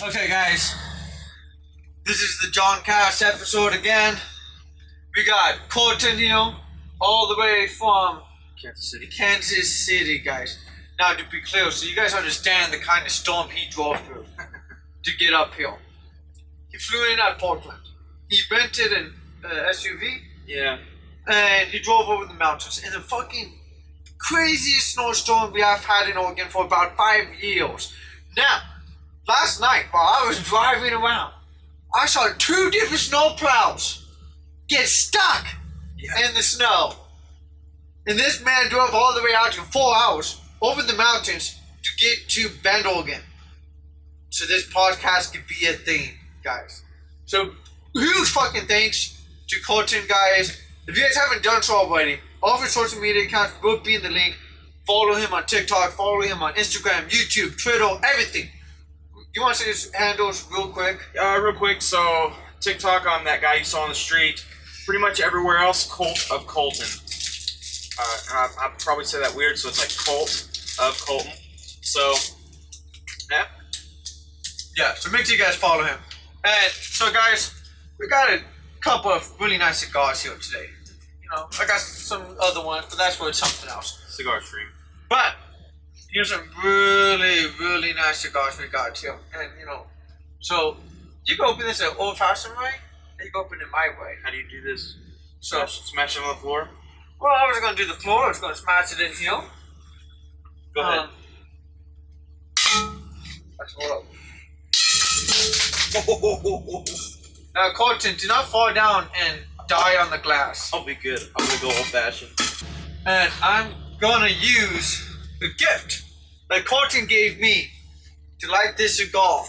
Okay, guys, this is the Joncast episode again. We got Colton here, all the way from Kansas City, guys. Now, to be clear, so you guys understand the kind of storm he drove through to get up here. He flew in at Portland. He rented an SUV. Yeah. And he drove over the mountains in the fucking craziest snowstorm we have had in Oregon for about 5 years. Now, last night while I was driving around, I saw 2 different snow plows get stuck in the snow. And this man drove all the way out to 4 hours over the mountains to get to Bend, Oregon. So this podcast could be a thing, guys. So huge fucking thanks to Colton, guys. If you guys haven't done so already, all of his social media accounts will be in the link. Follow him on TikTok, follow him on Instagram, YouTube, Twitter, everything. You want to say his handles real quick? Real quick, so TikTok on that guy you saw on the street. Pretty much everywhere else, Colt of Colton. I'll probably say that weird, so it's like Colt of Colton. So, yeah. Yeah, so make sure you guys follow him. And so, guys, we got a couple of really nice cigars here today. You know, I got some other ones, but that's for something else. Cigar stream. But here's some really, really nice cigars we got here. And, you know, so you can open this an old-fashioned way, and you can open it my way. How do you do this? So, Smash it on the floor? well, I was going to do the floor. I was going to smash it in here. Go ahead. Let's roll up. Now, Colton, do not fall down and die on the glass. I'll be good. I'm going to go old-fashioned. And I'm going to use the gift that Colton gave me to light this cigar.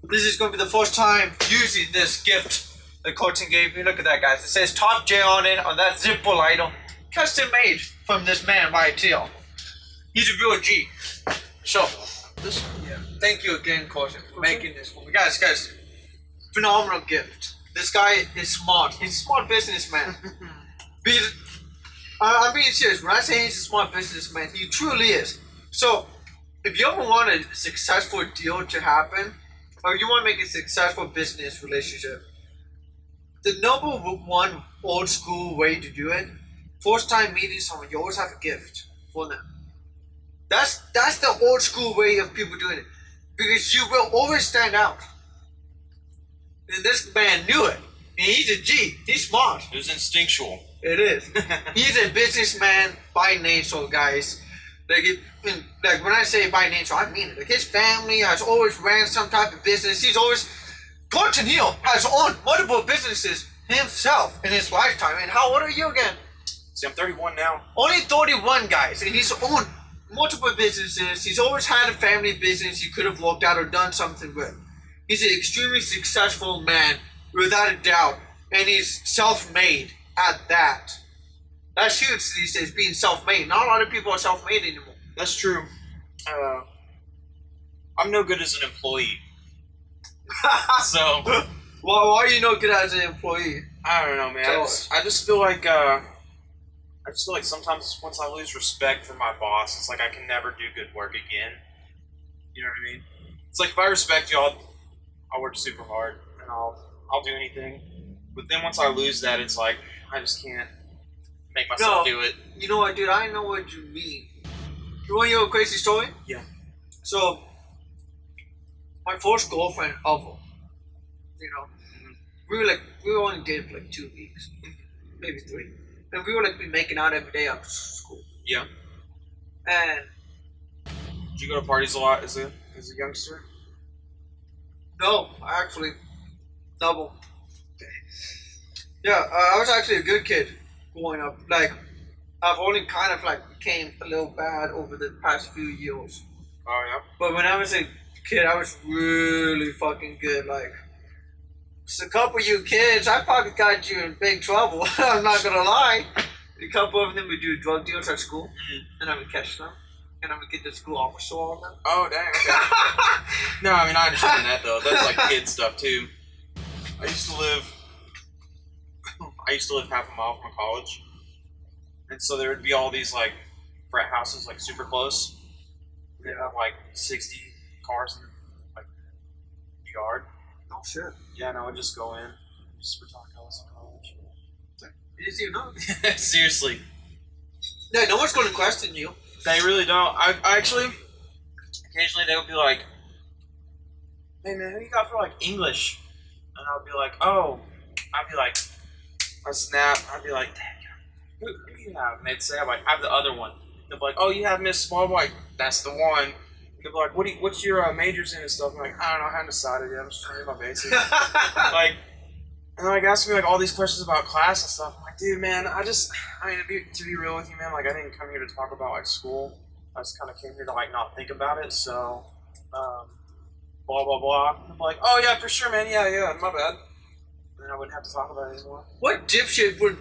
This is going to be the first time using this gift that Colton gave me. Look at that, guys. It says Top J on it, on that zipper lighter. Custom made from this man right here. He's a real G. So, thank you again, Colton, for making this for me. Guys, phenomenal gift. This guy is smart. He's a smart businessman. I'm being serious. When I say he's a smart businessman, he truly is. So, if you ever want a successful deal to happen, or you want to make a successful business relationship, the number one old school way to do it, first time meeting someone, you always have a gift for them. That's the old school way of people doing it. Because you will always stand out. And this man knew it. And he's a G. He's smart. It was instinctual. It is. He's a businessman by nature, guys. Like when I say by nature, I mean it. Like his family has always ran some type of business. Colton Hill has owned multiple businesses himself in his lifetime. And how old are you again? See, I'm 31 now. Only 31, guys. And he's owned multiple businesses. He's always had a family business he could have worked out or done something with. He's an extremely successful man, without a doubt. And he's self-made at that. That's huge these days, being self-made. Not a lot of people are self-made anymore. That's true. I'm no good as an employee. So, Why are you no good as an employee? I don't know, man. I just feel like sometimes once I lose respect for my boss, it's like I can never do good work again. You know what I mean? It's like if I respect you, I'll work super hard and I'll do anything. But then once I lose that, it's like I just can't make myself do it. You know what, dude? I know what you mean. You want to hear a crazy story? Yeah. So, my first girlfriend ever, you know, we were only dating for like 2 weeks, maybe 3. And we were like making out every day after school. Yeah. And did you go to parties a lot as a youngster? no, actually, double. Yeah, I was actually a good kid growing up. Like, I've only kind of like became a little bad over the past few years. Oh yeah. But when I was a kid, I was really fucking good. Like, just a couple of you kids, I probably got you in big trouble. I'm not gonna lie. A couple of them would do drug deals at school, and I would catch them, and I would get the school officer on them. Oh dang. Okay. No, I mean I understand that though. That's like kid stuff too. I used to live half a mile from college, and so there would be all these like frat houses like super close. They'd have like 60 cars in like Oh shit. Yeah, and I would just go in, just pretend like I was in college. Easy enough. Seriously. Yeah, no one's going to question you. They really don't. I actually, occasionally they would be like, "Hey man, who you got for like English?" And I'll be like, "Oh," I'd be like, I snap. I'd be like, "Who do you have?" And they'd say, "I'm like, I have the other one." They'd be like, "Oh, you have Miss Small." I'm like, "That's the one." And they'd be like, "What's your majors in and stuff?" I'm like, "I don't know. I haven't decided yet. I'm just trying to get my basics." Like, and like ask me like all these questions about class and stuff. I'm like, dude, man, I mean, to be real with you, man, like I didn't come here to talk about like school. I just kind of came here to like not think about it. So, blah blah blah. I'm like, oh yeah, for sure, man. Yeah, my bad. And then I wouldn't have to talk about it anymore. What dipshit would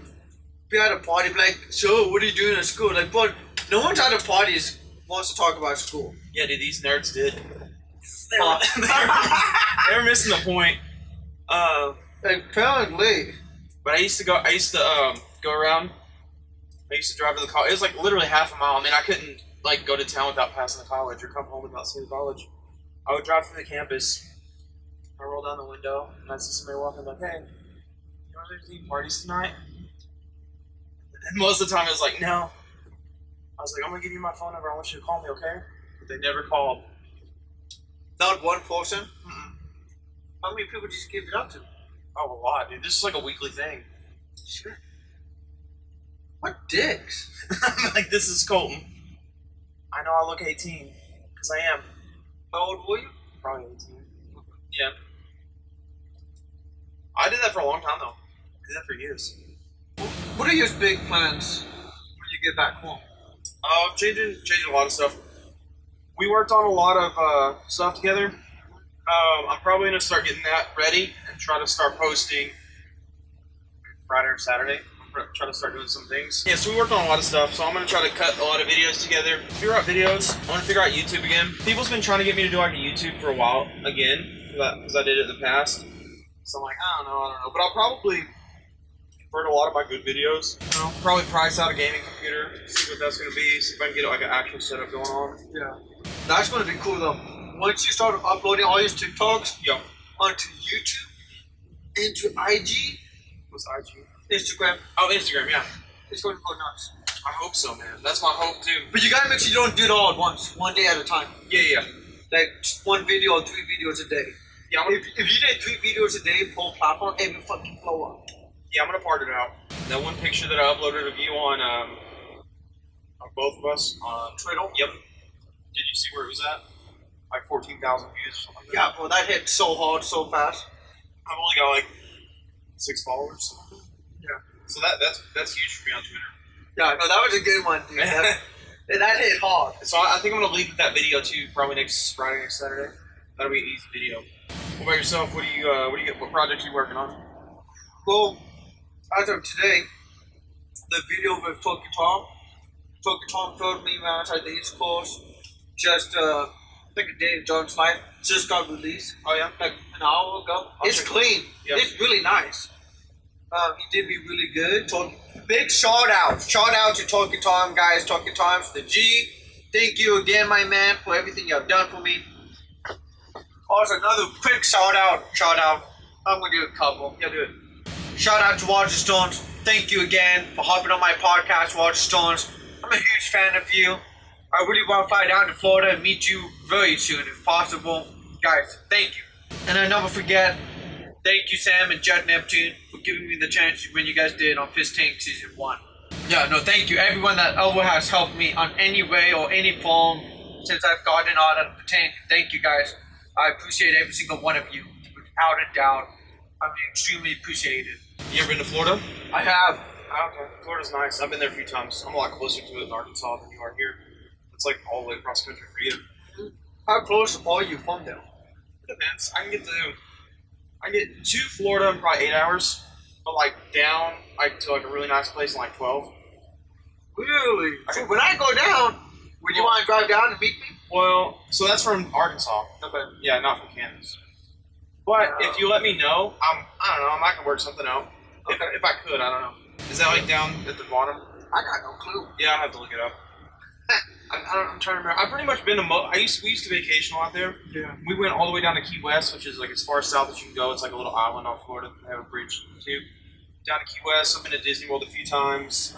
be at a party be like, so what are you doing at school? Like, but no one's at a party wants to talk about school. Yeah, dude, these nerds did. They were missing the point. Apparently. But I used to go around. I used to drive to the college. It was like literally half a mile. I mean, I couldn't like go to town without passing the college or come home without seeing the college. I would drive through the campus. I roll down the window and I'd see somebody walking like, "Hey, you want to do parties tonight?" And most of the time it was like, "No." I was like, "I'm gonna give you my phone number. I want you to call me, okay?" But they never called. Not one person? Mm-mm. How many people did you give it up to? Oh, a lot, dude. This is like a weekly thing. Sure. What dicks? Like, this is Colton. I know I look 18, because I am. How old were you? Probably 18. Yeah. I did that for a long time, though. I did that for years. What are your big plans when you get back home? Changing a lot of stuff. We worked on a lot of stuff together. I'm probably going to start getting that ready and try to start posting Friday or Saturday. Try to start doing some things. Yeah, so we worked on a lot of stuff, so I'm going to try to cut a lot of videos together, figure out videos. I want to figure out YouTube again. People's been trying to get me to do like a YouTube for a while again, because I did it in the past. So I'm like, I don't know. But I'll probably convert a lot of my good videos. You know, probably price out a gaming computer, see what that's going to be, see if I can get like an actual setup going on. Yeah. That's going to be cool though. Once you start uploading all your TikToks onto YouTube, into IG. What's IG? Instagram. Oh, Instagram, yeah. It's going to go nuts. I hope so, man. That's my hope too. But you gotta make sure you don't do it all at once, one day at a time. Yeah. Like one video or 3 videos a day. Yeah, if you did 3 videos a day per platform, it would fucking blow up. Yeah, I'm gonna part it out. That one picture that I uploaded of you on both of us on Twitter. Yep. Did you see where it was at? Like 14,000 views or something like that. Yeah, bro, that hit so hard, so fast. I've only got like 6 followers. Yeah. So that's huge for me on Twitter. Yeah, no, that was a good one, dude. that hit hard. So I think I'm gonna lead with that video too, probably next Friday, next Saturday. That'll be an easy video. What about yourself? What do you get? What projects are you working on? Well, as of today, the video with Talkie Tom told me when I was at the East Coast, just I think a day in John's life, just got released. Oh yeah? Like an hour ago. It's clean. Yep. It's really nice. He did me really good. Big shout out to Talkie Tom, guys. Talkie Tom's the G. Thank you again, my man, for everything you have done for me. Also, another quick shout out. I'm gonna do a couple. Yeah, do it. Shout out to Waterstones. Thank you again for hopping on my podcast, Waterstones. I'm a huge fan of you. I really want to fly down to Florida and meet you very soon, if possible. Guys, thank you. And I never forget, thank you, Sam and Jet Neptune, for giving me the chance when you guys did on Fist Tank Season 1. Yeah, no, thank you. Everyone that ever has helped me on any way or any form since I've gotten out of the tank. Thank you, guys. I appreciate every single one of you, without a doubt. I mean, extremely appreciated. You ever been to Florida? I have. Oh, okay. Florida's nice. I've been there a few times. I'm a lot closer to it in Arkansas than you are here. It's like all the way across the country for you. How close are you from there? It depends. I can get to Florida in probably 8 hours, but like down to like a really nice place in like 12. Really? So when I go down, would you want to drive down and meet me? Well, so that's from Arkansas. Okay. Yeah, not from Kansas. But if you let me know, I don't know, I might can work something out. Okay. If I could, I don't know. Is that like down at the bottom? I got no clue. Yeah, I'll have to look it up. I'm trying to remember. I've pretty much been to. We used to vacation a lot there. Yeah. We went all the way down to Key West, which is like as far south as you can go. It's like a little island off Florida. They have a bridge too. Down to Key West. I've been to Disney World a few times.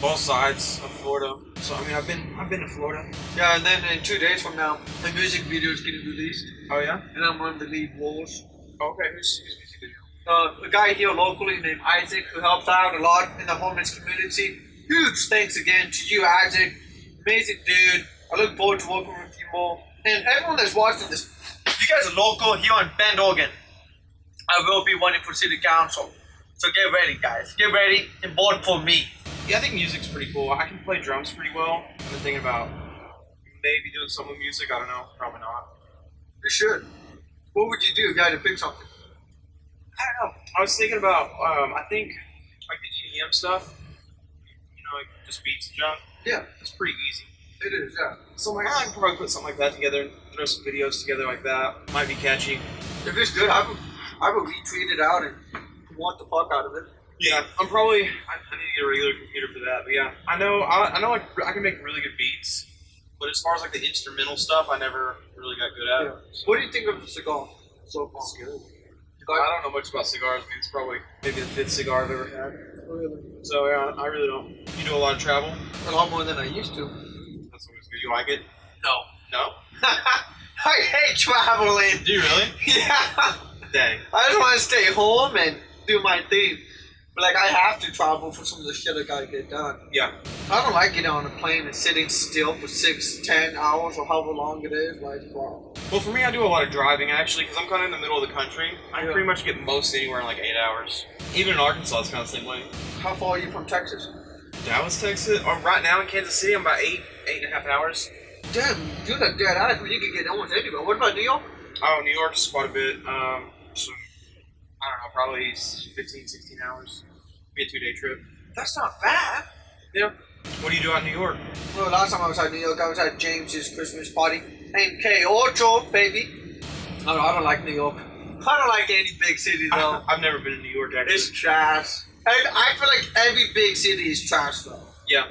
Both sides of Florida. So I mean, I've been to Florida. Yeah, and then in 2 days from now, the music video is getting released, Oh yeah. and I'm one of the lead roles. Okay. Who's music video? A guy here locally named Isaac who helps out a lot in the homeless community. Huge thanks again to you, Isaac. Amazing dude. I look forward to working with you more. And everyone that's watching this, you guys are local here in Bend, Oregon. I will be running for city council. So get ready, guys. Get ready and vote for me. Yeah, I think music's pretty cool. I can play drums pretty well. I've been thinking about maybe doing some with music. I don't know. Probably not. You should. What would you do if you had to pick something? I don't know. I was thinking about, I think, like the EDM stuff. You know, like just beats and junk. Yeah, It's pretty easy. it is, yeah. So I'm like, I can probably put something like that together and throw some videos together like that. Might be catchy. If it's good, I would retweet it out and want the fuck out of it. Yeah, I'm probably, I need to get a regular computer for that. But yeah, I know like I can make really good beats. But as far as like the instrumental stuff, I never really got good at. Yeah. What do you think of the cigar so far? It's good. I don't know much about cigars. I mean, it's probably maybe the 5th cigar I've ever had. Really? So yeah, I really don't. You do a lot of travel? A lot more than I used to. That's always good. You like it? No. No? I hate traveling. Do you really? Yeah. Dang. I just want to stay home and do my thing. But like, I have to travel for some of the shit I gotta get done. Yeah. I don't like getting on a plane and sitting still for 6-10 hours or however long it is. Like, wow. Well, for me, I do a lot of driving actually, because I'm kind of in the middle of the country. I can pretty much get most anywhere in like 8 hours. Even in Arkansas, it's kind of the same way. How far are you from Texas? Dallas, Texas. Or right now in Kansas City, I'm about 8.5 hours. Damn, you're like dead eyes, but you can get almost anywhere. What about New York? Oh, New York's quite a bit. Some, I don't know, probably 15, 16 hours. Be a 2-day trip. That's not bad. Yeah. What do you do out in New York? Well, last time I was at New York, I was at James's Christmas party. And K8, baby. I don't like New York. I don't like any big city, though. I've never been to New York, actually. It's trash. I feel like every big city is trash, though. Yeah.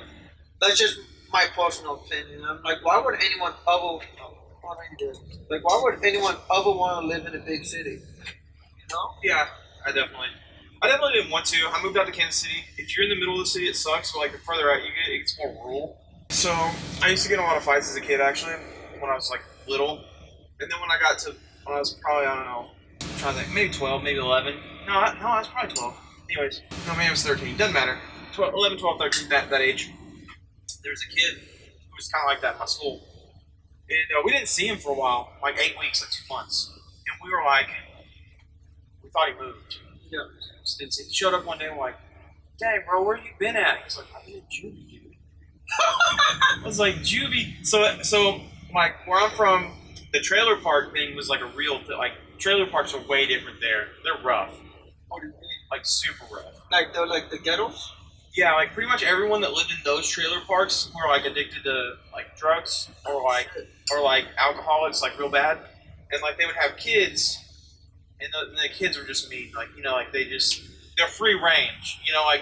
That's just my personal opinion. I'm like, why would anyone ever... Like, why would anyone ever want to live in a big city? You know? Yeah, I definitely didn't want to. I moved out to Kansas City. If you're in the middle of the city, it sucks, but like the further out you get, it gets more rural. So I used to get in a lot of fights as a kid, actually, when I was like little. And then when I was probably, I don't know, I'm trying to think, maybe 12, maybe 11. No, I was probably 12. Anyways, no, maybe I was 13. Doesn't matter. 11, 12, 13, that age. There was a kid who was kind of like that in my school. And we didn't see him for a while, like 8 weeks, like 2 months. And we were like, we thought he moved. Yeah. He showed up one day and we're like, dang, bro, where you been at? He's like, I've been in juvie, dude. I was like, juvie. So like, where I'm from, the trailer park thing was like a real thing. Like, trailer parks are way different there. They're rough. What do you mean? Like, super rough. Like, they're like the ghettos? Yeah, like, pretty much everyone that lived in those trailer parks were, like, addicted to, like, drugs or, like, alcoholics, like, real bad. And, like, they would have kids, and the kids were just mean. Like, you know, like, they're free range. You know, like,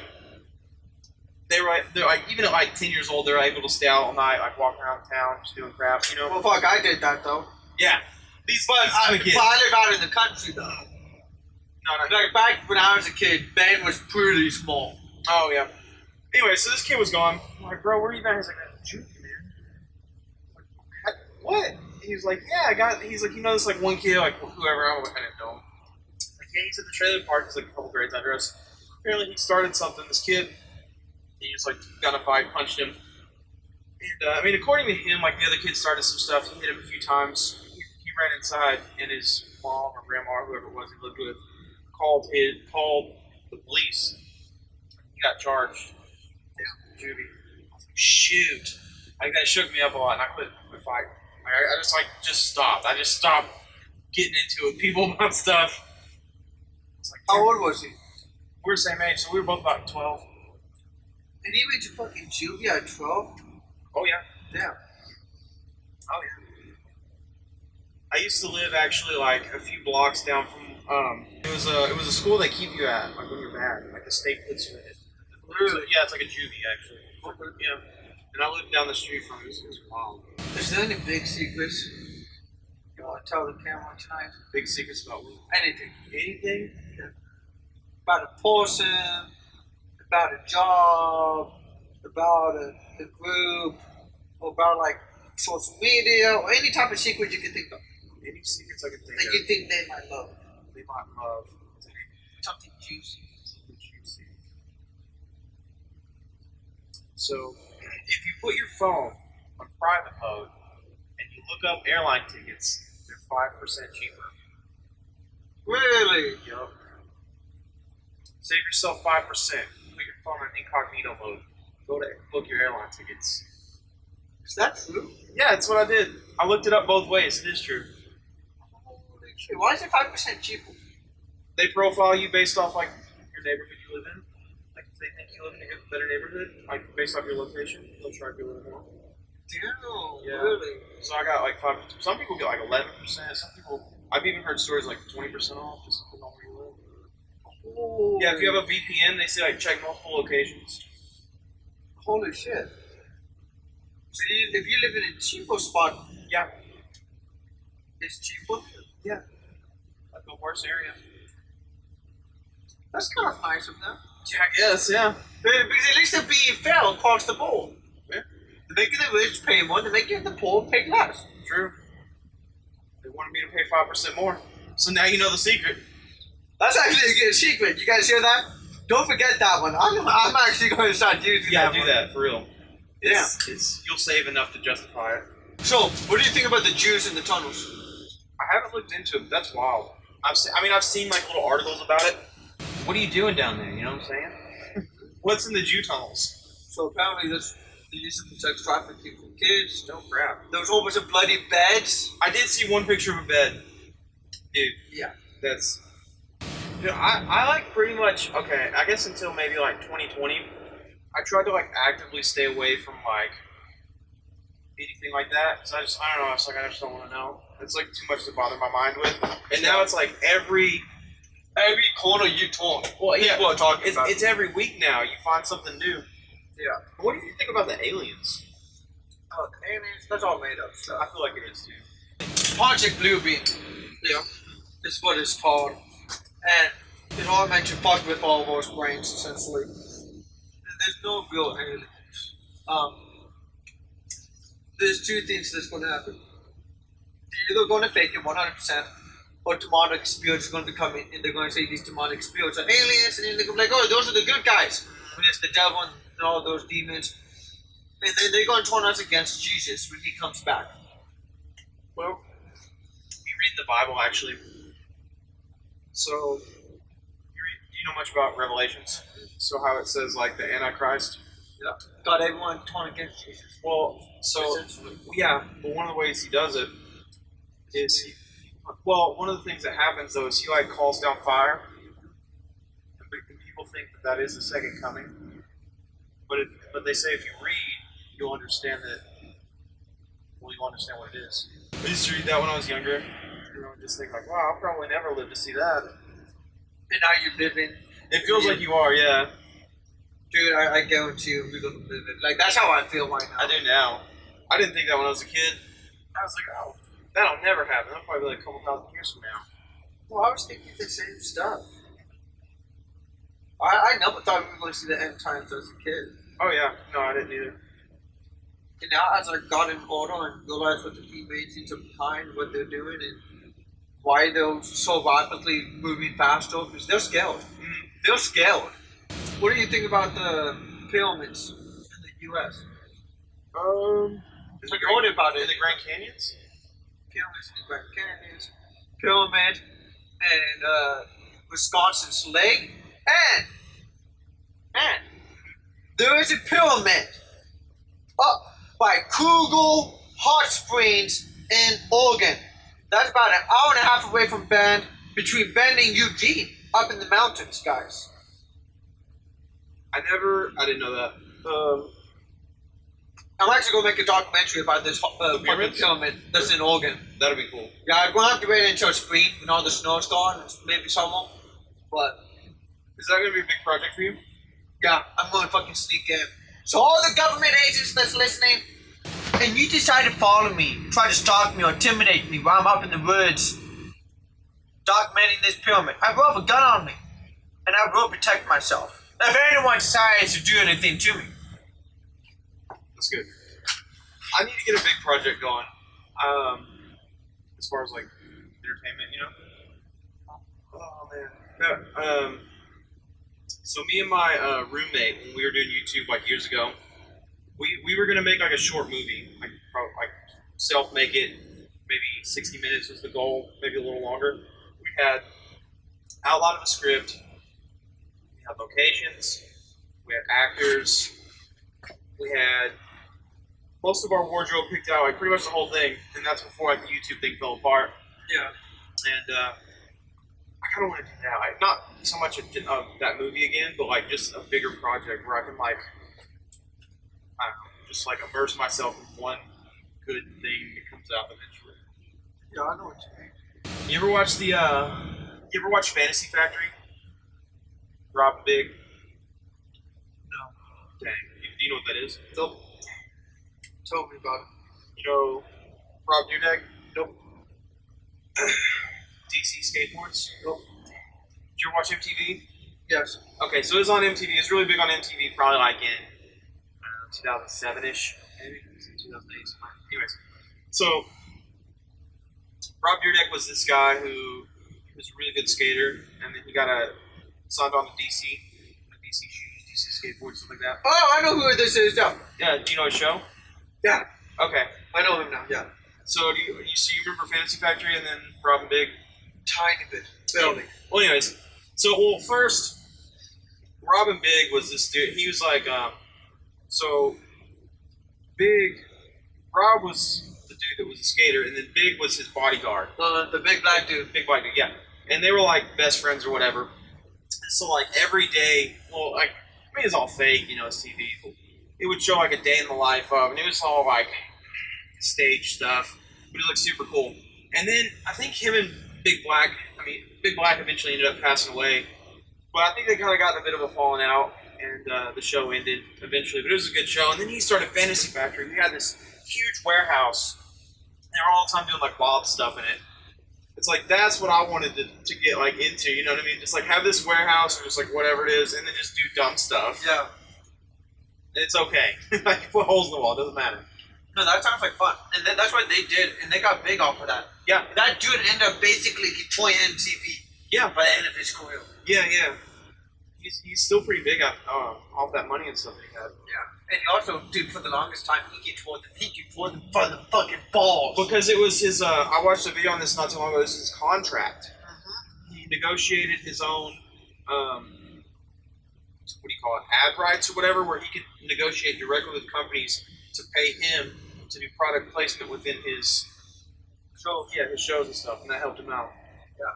they're like, even at, like, 10 years old, they're able to stay out all night, like, walking around town, just doing crap, you know? Well, fuck, I did that, though. Yeah. These kind of kids. But I live out in the country, though. No. Like, back when I was a kid, Bend was pretty small. Oh, yeah. Anyway, so this kid was gone. I'm like, bro, where are you at? He's like, juvie, man. Like, what? He was like, yeah, he's like, you know this, like, one kid, like, whoever, I didn't know him. Like, yeah, he's at the trailer park, he's like a couple grades under us. Apparently he started something, this kid, he just, like, got in a fight, punched him. And, I mean, according to him, like, the other kid started some stuff, he hit him a few times. He ran inside, and his mom or grandma or whoever it was he lived with called the police. He got charged. Juvie. I was like, shoot. Like, that shook me up a lot, and I quit fighting. Like, I just stopped. I just stopped getting into it with people about stuff. It's like, How old was he? We were the same age, so we were both about 12. And he went to fucking juvie at 12? Oh, yeah. Damn. Oh, yeah. I used to live, actually, like, a few blocks down from, it was a school they keep you at, like, when you're bad. Like, the state puts you in it. Really? Yeah, it's like a juvie, actually. Yeah. And And I lived down the street from it. It was wild. Is there any big secrets you want to tell the camera tonight? Big secrets about what? Anything. Anything? Yeah. About a person, about a job, about a group, or about like social media, or any type of secret you can think of. Any secrets I can think That of? you think they might love. They might love. Something juicy. Something juicy. So, if you put your phone on private mode and you look up airline tickets, they're 5% cheaper. Really? Yup. Save yourself 5%. Put your phone on incognito mode. Go to book your airline tickets. Is that true? Yeah, that's what I did. I looked it up both ways. It is true. Holy shit. Why is it 5% cheaper? They profile you based off like your neighborhood you live in. Like if they think you live in a better neighborhood, like based off your location, they'll charge you a little more. Damn, Yeah. really? So I got like 5. Some people get like 11%. Some people, I've even heard stories like 20% off just depending on where you live. Holy. Yeah, if you have a VPN, they say like check multiple locations. Holy shit. So if you live in a cheaper spot, Yeah, it's cheaper? yeah. Like the worst area. That's kind of nice of them. Yeah, I guess. Yeah. Because at least they're being fair across the board. Yeah. They're making the rich pay more, they're making the poor pay less. True. They wanted me to pay 5% more. So now you know the secret. That's actually a good secret. You guys hear that? Don't forget that one. I'm actually going to start using Yeah, that do one. that for real. Yeah. It's you'll save enough to justify it. So, what do you think about the Jews in the tunnels? I haven't looked into it. But that's wild. I've seen like little articles about it. What are you doing down there? You know what I'm saying? What's in the Jew tunnels? So apparently they use it for sex trafficking for kids. No crap. There was a whole bunch of bloody beds. I did see one picture of a bed. Dude, Yeah. that's. You know, I like pretty much. Okay, I guess until maybe like 2020, I tried to like actively stay away from like anything like that because I don't know. It's like I just don't want to know. It's like too much to bother my mind with. And now it's like every corner you talk. well, yeah, people are talking about it's every week now. You find something new. Yeah. What do you think about the aliens? Oh, the aliens, that's all made up I stuff. feel like it is too. Project Bluebeam. Yeah. It's what it's called. And it all meant to fuck with all of our brains, essentially. There's no real aliens. There's two things that's going to happen. They're either going to fake it 100%, or demonic spirits are going to come in and they're going to say these demonic spirits are aliens, and then they're going to be like, oh, those are the good guys. When it's the devil and all those demons. And then they're going to turn us against Jesus when he comes back. Well, you read the Bible actually. So, do you know much about Revelations? So how it says like the Antichrist? Yeah. God, everyone turn against Jesus. Well, so yeah, but one of the ways he does it is one of the things that happens though is he like calls down fire, and people think that is the second coming. But they say if you read, you'll understand that. Well, you'll understand what it is. I used to read that when I was younger, and I would just think like, wow, I'll probably never live to see that. And now you're living. It feels like you are, yeah. Dude, I guarantee you, we're gonna live it. Like, that's how I feel right now. I do now. I didn't think that when I was a kid. I was like, oh, that'll never happen. That'll probably be like a couple thousand years from now. Well, I was thinking the same stuff. I never thought we were going to see the end times as a kid. Oh, yeah. No, I didn't either. And now, as I got in order and realized what the teammates are behind, what they're doing, and why they're so rapidly moving faster, because they're scared. They're scared. What do you think about the pyramids in the U.S.? Have you heard about it in the Grand Canyons? Pyramids in the Grand Canyons, pyramid, and Wisconsin's lake, and there is a pyramid up by Kugel Hot Springs in Oregon. That's about an hour and a half away from Bend, between Bend and Eugene, up in the mountains, guys. I didn't know that. I'm actually going to make a documentary about this fucking pyramid that's in Oregon. That'd be cool. Yeah, I'm going to have to wait until spring when all the snow's gone, maybe summer. But is that going to be a big project for you? yeah, I'm going to fucking sneak in. So all the government agents that's listening, and you decide to follow me, try to stalk me or intimidate me while I'm up in the woods documenting this pyramid, I will have a gun on me, and I will protect myself if anyone decides to do anything to me. That's good. I need to get a big project going. As far as like entertainment, you know. Oh man. Yeah, so me and my roommate, when we were doing YouTube like years ago, we were gonna make like a short movie, like probably like self-make it, maybe 60 minutes was the goal, maybe a little longer. We had outline of a script, we had locations, we had actors, we had most of our wardrobe picked out, like pretty much the whole thing, and that's before like the YouTube thing fell apart. Yeah. And I kind of want to do that, like not so much of that movie again, but like just a bigger project where I can like, I don't know, just like immerse myself in one good thing that comes out eventually. Yeah, I know what you mean. You ever watch you ever watch Fantasy Factory? Rob and Big? No. Dang. Do you know what that is? Nope. Tell me about it. You know Rob Dyrdek? Nope. DC Skateboards? Nope. Did you ever watch MTV? Yes. Okay, so it was on MTV. It's really big on MTV, probably like in 2007-ish, maybe 2008. Anyways, so Rob Dyrdek was this guy who was a really good skater, and then he got signed on to DC shoes, DC skateboards, stuff like that. Oh, I know who this is now. Yeah, do you know his show? Yeah. Okay. I know him now, yeah. So do you remember Fantasy Factory and then Rob and Big? Tiny bit. Barely. Well, anyways, so first, Rob and Big was this dude. He was like, so Big, Rob was the dude that was a skater, and then Big was his bodyguard. The big black dude. Big black dude, yeah. And they were like best friends or whatever. And so like every day, well, like, I mean, it's all fake, you know, it's TV. But it would show like a day in the life of, and it was all like stage stuff, but it looked super cool. And then I think him and Big Black eventually ended up passing away, but I think they kind of got in a bit of a falling out, and the show ended eventually, but it was a good show. And then he started Fantasy Factory. We had this huge warehouse. They were all the time doing like wild stuff in it. It's like, that's what I wanted to get like into, you know what I mean? Just like have this warehouse or just like whatever it is, and then just do dumb stuff. Yeah. It's okay. Like put holes in the wall, it doesn't matter. No, that sounds like fun. And then that's what they did, and they got big off of that. Yeah. That dude ended up basically controlling MTV. Yeah. By the end of his career. Yeah, yeah. He's still pretty big off that money and stuff that he had. Yeah. And he also, dude, for the longest time, he controlled them by the fucking balls. Because it was his, I watched a video on this not too long ago, it was his contract. Mm-hmm. He negotiated his own, what do you call it, ad rights or whatever, where he could negotiate directly with companies to pay him to do product placement within his shows. Yeah, his shows and stuff, and that helped him out. Yeah.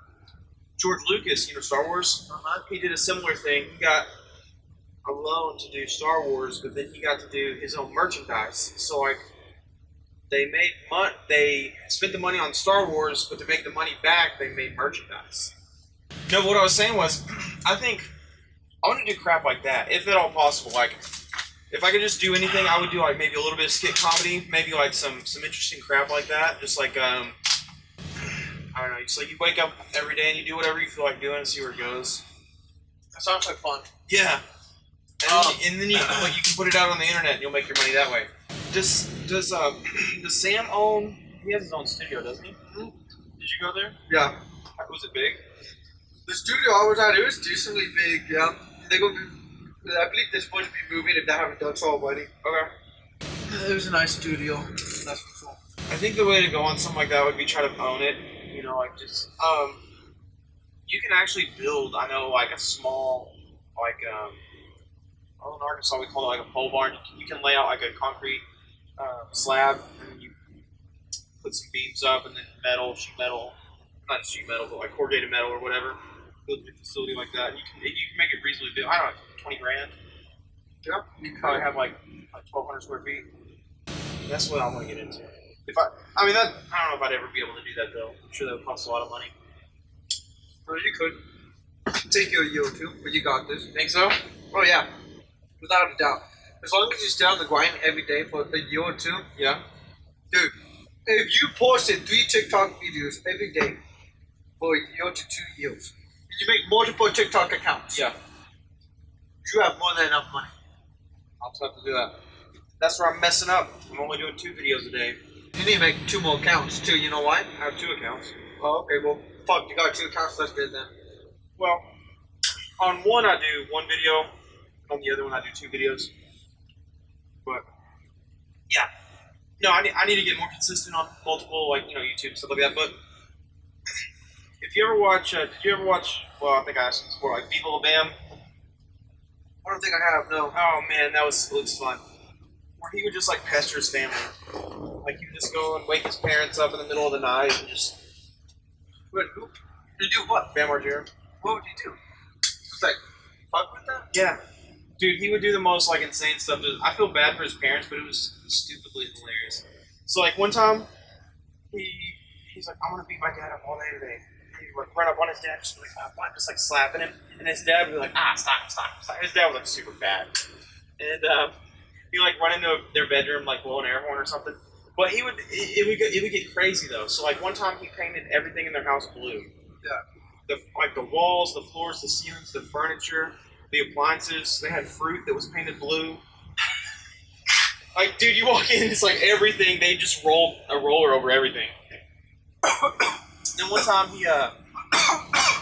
George Lucas, you know, Star Wars, he did a similar thing. He got a loan to do Star Wars, but then he got to do his own merchandise. So, like, they made money. They spent the money on Star Wars, but to make the money back, they made merchandise. No, what I was saying was, I think I want to do crap like that, if at all possible. Like, if I could just do anything, I would do like maybe a little bit of skit comedy, maybe like some interesting crap like that. Just like I don't know, just like you wake up every day and you do whatever you feel like doing and see where it goes. That sounds like fun. Yeah. And then you can put it out on the internet and you'll make your money that way. Does Sam own? He has his own studio, doesn't he? Mm-hmm. Did you go there? Yeah. Was it big? The studio I was at, it was decently big. Yeah. I believe they're supposed to be moving if they haven't done so already. Okay. It was a nice studio. That's for sure. I think the way to go on something like that would be try to own it. You know, like just you can actually build. I know, like a small, like in Arkansas we call it like a pole barn. You can lay out like a concrete slab, and then you put some beams up, and then sheet metal, not sheet metal, but like corrugated metal or whatever. Build a facility like that. You can make it reasonably big. I don't know, 20 grand. Yeah, you can probably have like 1,200 square feet. That's what I want to get into. I don't know if I'd ever be able to do that though. I'm sure that would cost a lot of money. Well, you could. Take you a year or two, but you got this. Think so? Oh yeah, without a doubt. as long as you stay on the grind every day for a year or two, Yeah. dude, if you posted 3 TikTok videos every day for a year to 2 years, and you make multiple TikTok accounts, Yeah. you have more than enough money. I'll just have to do that. That's where I'm messing up. I'm only doing 2 videos a day. You need to make 2 more accounts too. You know why? I have 2 accounts. Oh, okay. Well, fuck, you got 2 accounts. That's good then. Well, on one I do 1 video. On the other one I do 2 videos. But yeah, no, I need to get more consistent on multiple, like, you know, YouTube stuff like that. But if you ever watch, did you ever watch? Well, I think I asked this before, like Viva La Bam. I don't think I have. No. Oh man, that was fun. Where he would just like pester his family, like he would just go and wake his parents up in the middle of the night and just. Wait, who? You do what? Bam Margera. What would you do? It's like fuck with that. Yeah. Dude, he would do the most like insane stuff. I feel bad for his parents, but it was stupidly hilarious. So like one time, he's like, I'm gonna beat my dad up all day today. And he'd like run up on his dad, just like slapping him, and his dad would be like, stop. His dad was like super fat, and he'd like run into their bedroom like blow an air horn or something. But it would get crazy though. So like one time he painted everything in their house blue. Yeah. The walls, the floors, the ceilings, the furniture. The appliances, they had fruit that was painted blue. Like, dude, you walk in, it's like everything, they just rolled a roller over everything. Then one time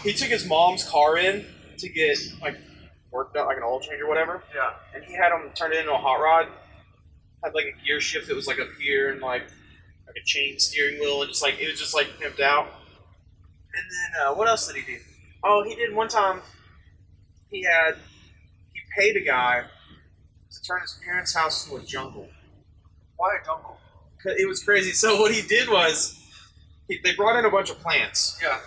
he took his mom's car in to get, like, worked out, like an oil change or whatever. Yeah. And he had him turn it into a hot rod. Had, like, a gear shift that was, like, up here and, like a chain steering wheel and just, like, it was just, like, pimped out. And then, what else did he do? Oh, he did one time... He paid a guy to turn his parents' house into a jungle. Why a jungle? Cause it was crazy. So what he did was, they brought in a bunch of plants. Yeah.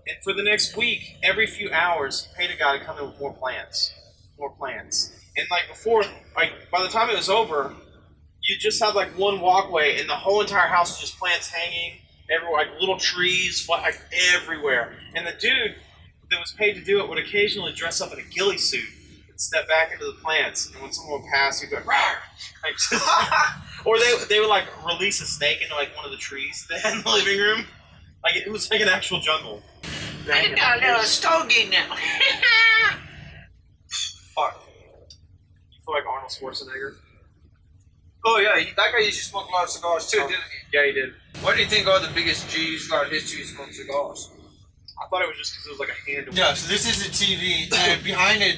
And for the next week, every few hours, he paid a guy to come in with more plants. And like before, like by the time it was over, you just had like one walkway and the whole entire house was just plants hanging everywhere, like little trees, like everywhere. And the dude that was paid to do it would occasionally dress up in a ghillie suit and step back into the plants, and when someone would pass, he'd go, "Rawr!" Like, or they would like release a snake into like one of the trees they had in the living room. Like it was like an actual jungle. I got a little stogie now. Fuck. You feel like Arnold Schwarzenegger? Oh yeah, that guy used to smoke a lot of cigars too, didn't he? Yeah, he did. What do you think are the biggest G's throughout history who smoke cigars? I thought it was just because it was like a hand. Yeah, so this is the TV, and behind it,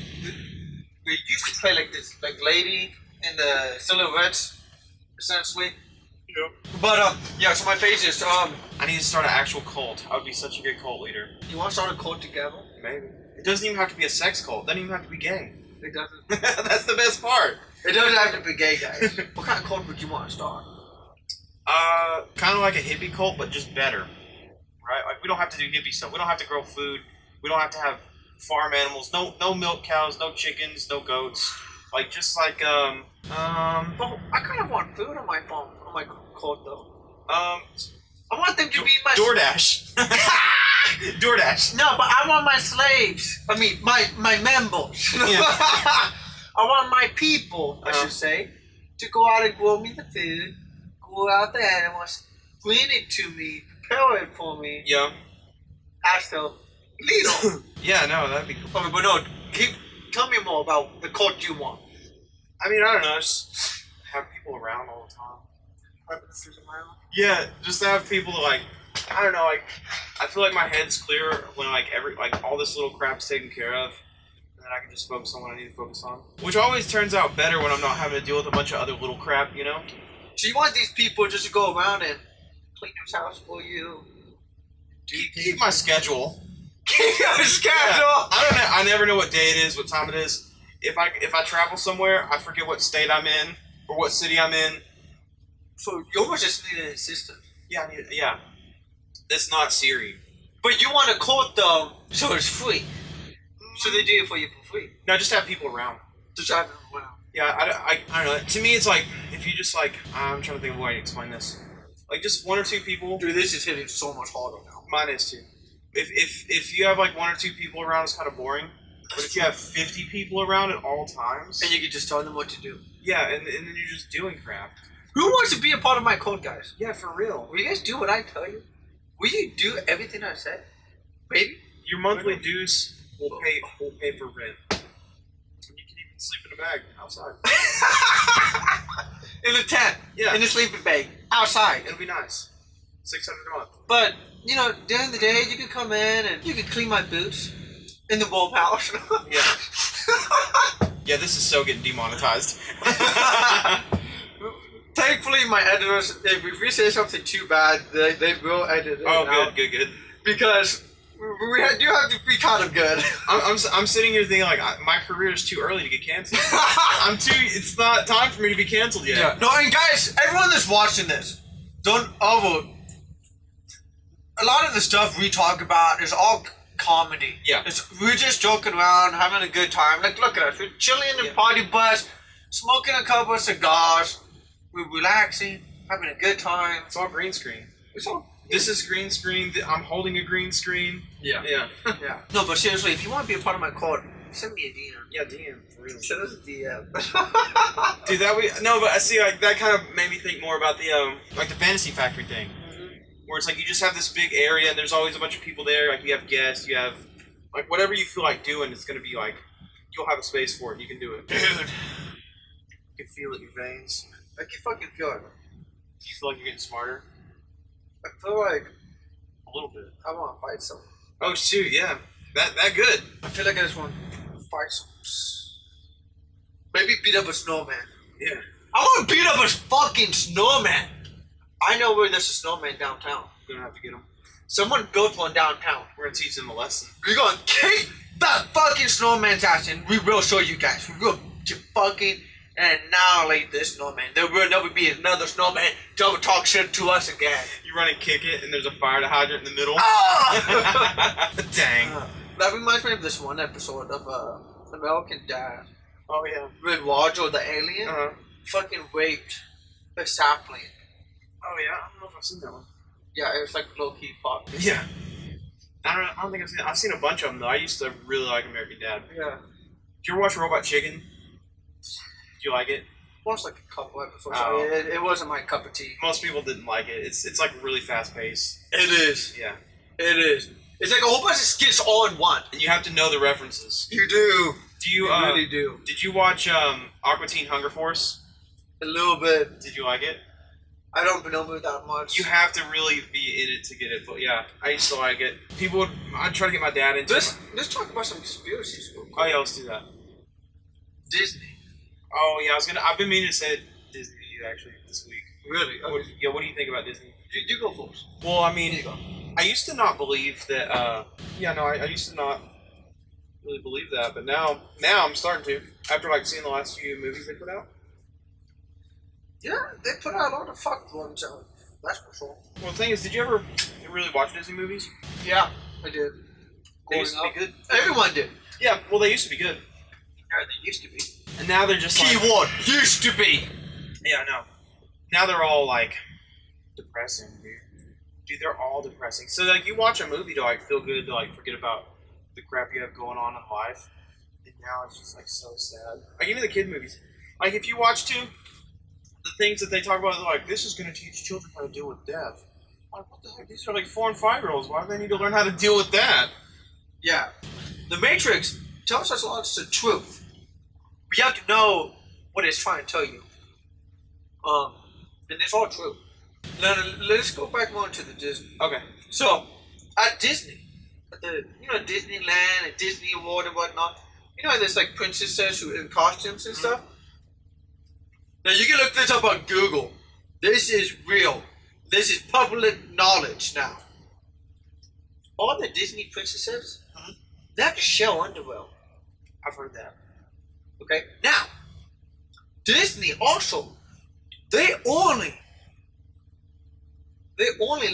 we used to play like this, like lady in the silhouettes, essentially. Yeah. But yeah. So my face is I need to start an actual cult. I would be such a good cult leader. You want to start a cult together? Maybe. It doesn't even have to be a sex cult. It doesn't even have to be gay. It doesn't. That's the best part. It doesn't have to be gay, guys. What kind of cult would you want to start? Kind of like a hippie cult, but just better. Right? Like we don't have to do hippie stuff. We don't have to grow food. We don't have to have farm animals. No milk cows. No chickens. No goats. Like just like But I kind of want food on my phone, on my cult though. I want them to be my DoorDash. DoorDash. No, but I want my slaves. I mean, my members. Yeah. I want my people, I should say, to go out and grow me the food, grow out the animals, bring it to me, prepare it for me. Yeah. Hasta Lido. Yeah, no, that'd be cool. Okay, but no, tell me more about the cult you want. I mean, I don't know, just have people around all the time. Yeah, just to have people like, I don't know, like, I feel like my head's clear when like all this little crap's taken care of, and then I can just focus on what I need to focus on. Which always turns out better when I'm not having to deal with a bunch of other little crap, you know? So you want these people just to go around and clean your house for you? Keep my schedule. Keep your schedule. Yeah, I never know what day it is, what time it is. If I travel somewhere, I forget what state I'm in or what city I'm in. So you almost just need an assistant. Yeah, yeah. That's not Siri. But you want to code them so it's free. So they do it for you for free. No, just have people around. Just have them around. Yeah, I don't know. To me, it's like, if you just like, I'm trying to think of a way to explain this. Like, just 1 or 2 people. Dude, this is hitting so much harder now. Mine is too. If you have like 1 or 2 people around, it's kind of boring. But if you have 50 people around at all times. And you can just tell them what to do. Yeah, and then you're just doing crap. Who wants to be a part of my cult, guys? Yeah, for real. Will you guys do what I tell you? Will you do everything I said? Maybe. Your monthly dues will pay for rent. You can even sleep in a bag outside. In the tent. Yeah. In the sleeping bag. Outside. It'll be nice. $600 a month. But, you know, during the day, you can come in and you can clean my boots in the wolf house. Yeah. Yeah, this is so getting demonetized. Thankfully, my editors, if we say something too bad, they will edit it out. Good. Because you have to be kind of good. I'm sitting here thinking, like, my career is too early to get canceled. It's not time for me to be canceled yet. Yeah. No, and guys, everyone that's watching this, don't overlook. A lot of the stuff we talk about is all comedy. Yeah. We're just joking around, having a good time. Like, look at us. We're chilling in the party bus, smoking a couple of cigars. We're relaxing, having a good time. It's all green screen. It's all... This is green screen. I'm holding a green screen. Yeah. Yeah. No, but seriously, if you want to be a part of my cult, send me a DM. Yeah, DM. For real. Send us a DM. Dude, but I see, like, that kind of made me think more about the Fantasy Factory thing. Where it's like you just have this big area and there's always a bunch of people there. Like, you have guests, you have, like, whatever you feel like doing, it's going to be like, you'll have a space for it and you can do it. Dude. You can feel it in your veins. I can fucking feel it. Do you feel like you're getting smarter? I feel like A little bit. I want to fight someone. Oh, shoot, yeah. That good. I feel like I just want to fight someone. Maybe beat up a snowman. Yeah. I want to beat up a fucking snowman. I know where there's a snowman downtown. We're going to have to get him. Someone built one downtown. We're going to teach them a lesson. We're going to kick that fucking snowman's ass and we will show you guys. We will fucking annihilate this snowman. There will never be another snowman to ever talk shit to us again. You run and kick it and there's a fire hydrant in the middle. Ah! Dang. That reminds me of this one episode of American Dad. Oh, yeah. When Roger the alien fucking raped a sapling. Oh, yeah. I don't know if I've seen that one. Yeah, it was like low-key fuck. Yeah. I don't think I've seen it. I've seen a bunch of them, though. I used to really like American Dad. Yeah. Did you ever watch Robot Chicken? Did you like it? Watched like a couple episodes. Oh. It wasn't my cup of tea. Most people didn't like it. It's like really fast-paced. It is. Yeah. It is. It's like a whole bunch of skits all in one. And you have to know the references. You do. You really do. Did you watch Aqua Teen Hunger Force? A little bit. Did you like it? I don't know it that much. You have to really be in it to get it, but yeah, I used to like it. I'd try to get my dad into it. Let's talk about some conspiracies. Oh yeah, let's do that. Disney. Oh yeah, I've been meaning to say Disney to you actually this week. Really? Okay. What do you think about Disney? You go first. Well, I mean, I used to not believe that, I used to not really believe that, but now I'm starting to, after like seeing the last few movies they put out. Yeah, they put out a lot of fucked ones out. That's for sure. Well, the thing is, did you ever really watch Disney movies? Yeah, I did. They used to be good. Everyone did. Yeah, well, they used to be good. Yeah, they used to be. And now they're just Keyword, used to be. Yeah, I know. Now they're all, like, depressing, dude. Dude, they're all depressing. So, like, you watch a movie to, like, feel good, to, like, forget about the crap you have going on in life. And now it's just, like, so sad. Like, even the kid movies. Like, if you watch, too, the things that they talk about, they're like, this is going to teach children how to deal with death. Like, what the heck? These are, like, 4 and 5-year-olds. Why do they need to learn how to deal with that? Yeah. The Matrix tells us a lot of the truth. We have to know what it's trying to tell you. And it's all true. Now, let's go back more to the Disney. Okay. So, at Disney, at the Disneyland and Disney World and whatnot, there's like princesses who in costumes and stuff. Now you can look this up on Google. This is real. This is public knowledge now. All the Disney princesses, they have to share underwear. I've heard that. Okay. Now, Disney also, they only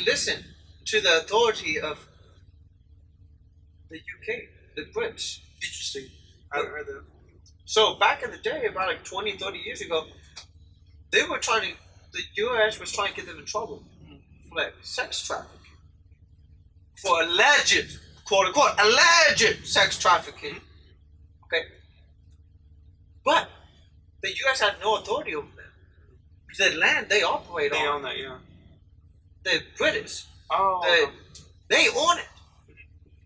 listen to the authority of the UK, the Brits. Interesting. I haven't heard that. So back in the day, about like 20, 30 years ago, the US was trying to get them in trouble for like sex trafficking. For alleged, quote unquote, alleged sex trafficking. Okay. But The U.S. had no authority over them. The land they operate They on. own that, yeah. The British. Oh. They own it.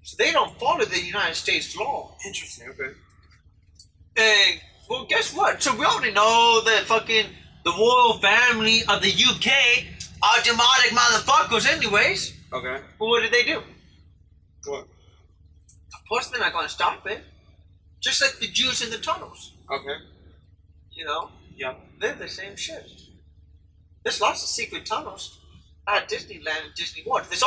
So they don't follow the United States law. Interesting, okay. And, well, guess what? So we already know that the royal family of the UK are demonic motherfuckers anyways. Okay. But what did they do? What? Of course they're not going to stop it. Just like the Jews in the tunnels. Okay. You know? Yeah. They're the same shit. There's lots of secret tunnels at Disneyland and Disney World. There's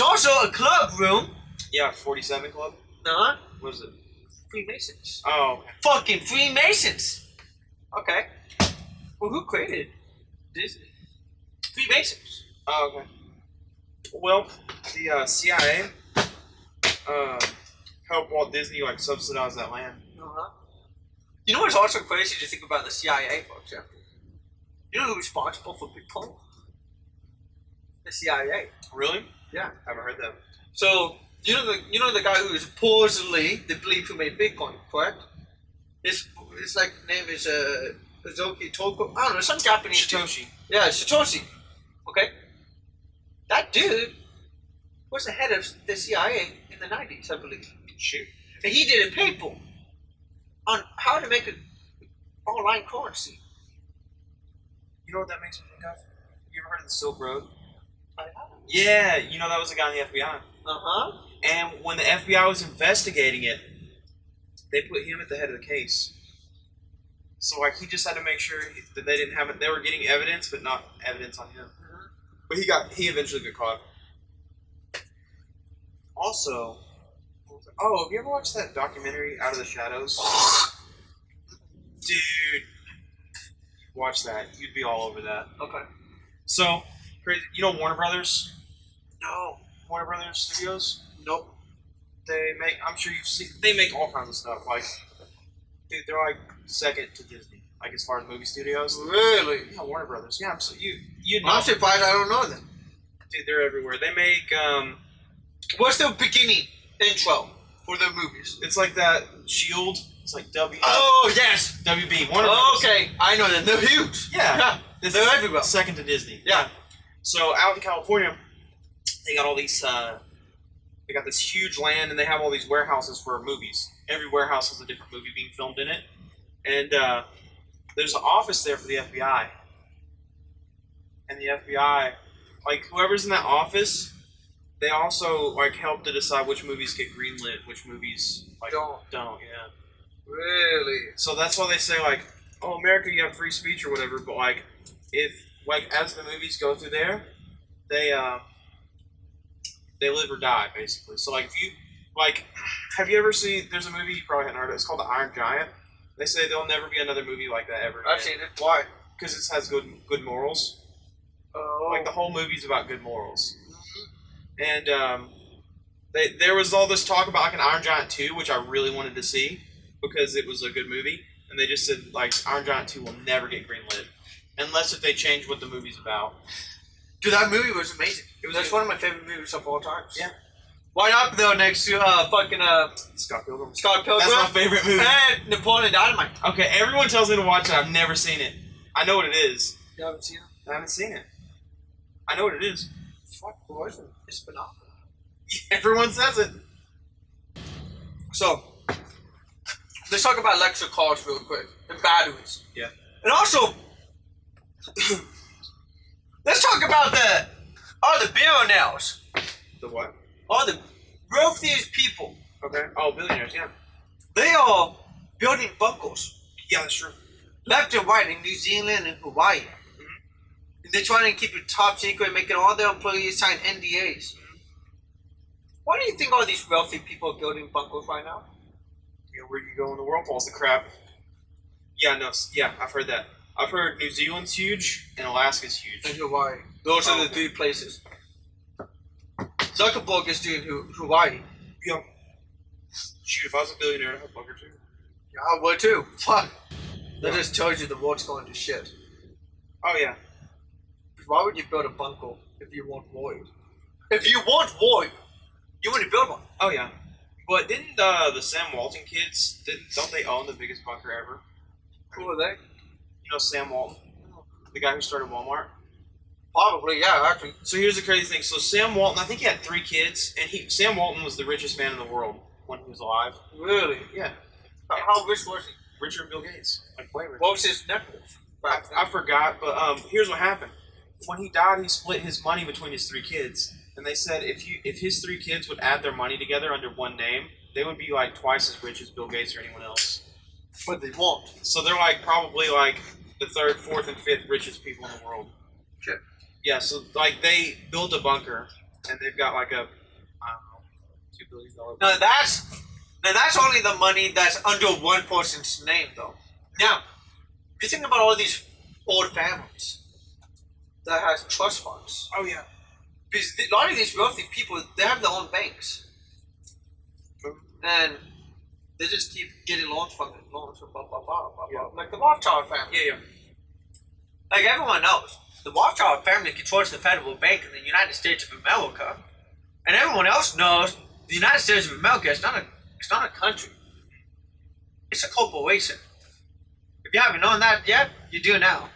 also a club room. Yeah, 47 Club? Uh-huh. What is it? Freemasons. Oh, okay. Fucking Freemasons. Okay. Well, who created Disney? Freemasons. Oh, okay. Well, the CIA helped Walt Disney like subsidize that land. Uh-huh. You know what's also crazy to think about the CIA, for example? You know who's responsible for Bitcoin? The CIA. Really? Yeah. Haven't heard that. So you know the guy who is supposedly they believe who made Bitcoin, correct? His like name is Azoki Toko. I don't know, some Japanese dude. Satoshi. Yeah, Satoshi. Okay. That dude was the head of the CIA in the 90s, I believe. Shoot. And he did a paper on how to make an online currency. You know what that makes me think of? You ever heard of the Silk Road? I haven't. Yeah, you know that was a guy in the FBI. Uh-huh. And when the FBI was investigating it, they put him at the head of the case. So like he just had to make sure that they didn't have it. They were getting evidence, but not evidence on him. But he eventually got caught. Also, have you ever watched that documentary Out of the Shadows? Dude, watch that. You'd be all over that. Okay. So, crazy. You know Warner Brothers? No. Warner Brothers Studios? Nope. They make, I'm sure you've seen, they make all kinds of stuff. Like, dude, they're like second to Disney. Like, as far as movie studios. Really? Yeah, Warner Brothers. Yeah, you'd know. I'm surprised I don't know them. Dude, they're everywhere. They make, What's the beginning intro for the movies? it's like that Shield. It's like Oh, yes. WB. Warner Brothers. Okay, I know them. They're huge. Yeah. Yeah. They're everywhere. Second to Disney. Yeah. So out in California, they got all these. They got this huge land, and they have all these warehouses for movies. Every warehouse has a different movie being filmed in it, and there's an office there for the FBI. And the FBI, like whoever's in that office, they also like help to decide which movies get greenlit, which movies like don't. Yeah. Really? So that's why they say like, oh, America, you have free speech or whatever. But like, if like as the movies go through there, they live or die basically. So like, if you like, have you ever seen? There's a movie you probably haven't heard of. It's called The Iron Giant. They say there'll never be another movie like that ever. I've seen it. Why? Because it has good morals. Oh. Like the whole movie's about good morals. And there was all this talk about like an Iron Giant 2, which I really wanted to see because it was a good movie. And they just said like Iron Giant 2 will never get greenlit unless if they change what the movie's about. Dude, that movie was amazing. That's good. one of my favorite movies of all time. Yeah. Why up there next to Scott Pilgrim. Scott Pilgrim? That's my favorite movie. And Napoleon Dynamite. Okay, everyone tells me to watch it. I've never seen it. I know what it is. You haven't seen it? I haven't seen it. I know what it is. Fuck, boys. It's phenomenal. Everyone says it. So, let's talk about electric cars real quick and batteries. Yeah. And also, let's talk about the billionaires. The what? All the wealthiest people. Okay. Oh, billionaires, yeah. They are building bunkers Yeah, that's true. left and right in New Zealand and Hawaii. Mm-hmm. And they're trying to keep it top secret, making all their employees sign NDAs. Why do you think all these wealthy people are building bunkers right now? Yeah, where you go when the world falls to crap. Yeah, no, yeah, I've heard that. I've heard New Zealand's huge and Alaska's huge. And Hawaii. Those are the three places. Zuckerberg is doing Hawaii. Yeah. Shoot, if I was a billionaire, I'd have a bunker too. Yeah, I would too. Fuck. That just tells you the world's going to shit. Oh, yeah. Why would you build a bunker if you want void? If you want void, you want to build one. Oh, yeah. But didn't the Sam Walton kids, don't they own the biggest bunker ever? Who are they? You know Sam Walton, the guy who started Walmart. Probably, yeah, actually. So here's the crazy thing. So Sam Walton, I think he had 3 kids, and Sam Walton was the richest man in the world when he was alive. Really? Yeah. How rich was he? Richer than Bill Gates. Like way richer. What was his net worth? I forgot, but here's what happened. When he died, he split his money between his 3 kids, and they said if his 3 kids would add their money together under one name, they would be like twice as rich as Bill Gates or anyone else. But they won't. So they're like probably like the 3rd, 4th, and 5th richest people in the world. Shit. Yeah, so like they built a bunker, and they've got like a, I don't know, $2 billion bunker. Now that's only the money that's under one person's name, though. Now, if you think about all these old families that has trust funds, Oh yeah. because a lot of these wealthy people, they have their own banks, and they just keep getting loans from blah blah blah blah blah. Yeah. Like the Rothschild family. Yeah. Like everyone knows, the Rothschild family controls the Federal Bank in the United States of America, and everyone else knows the United States of America is not a country. It's a corporation. If you haven't known that yet, you do now.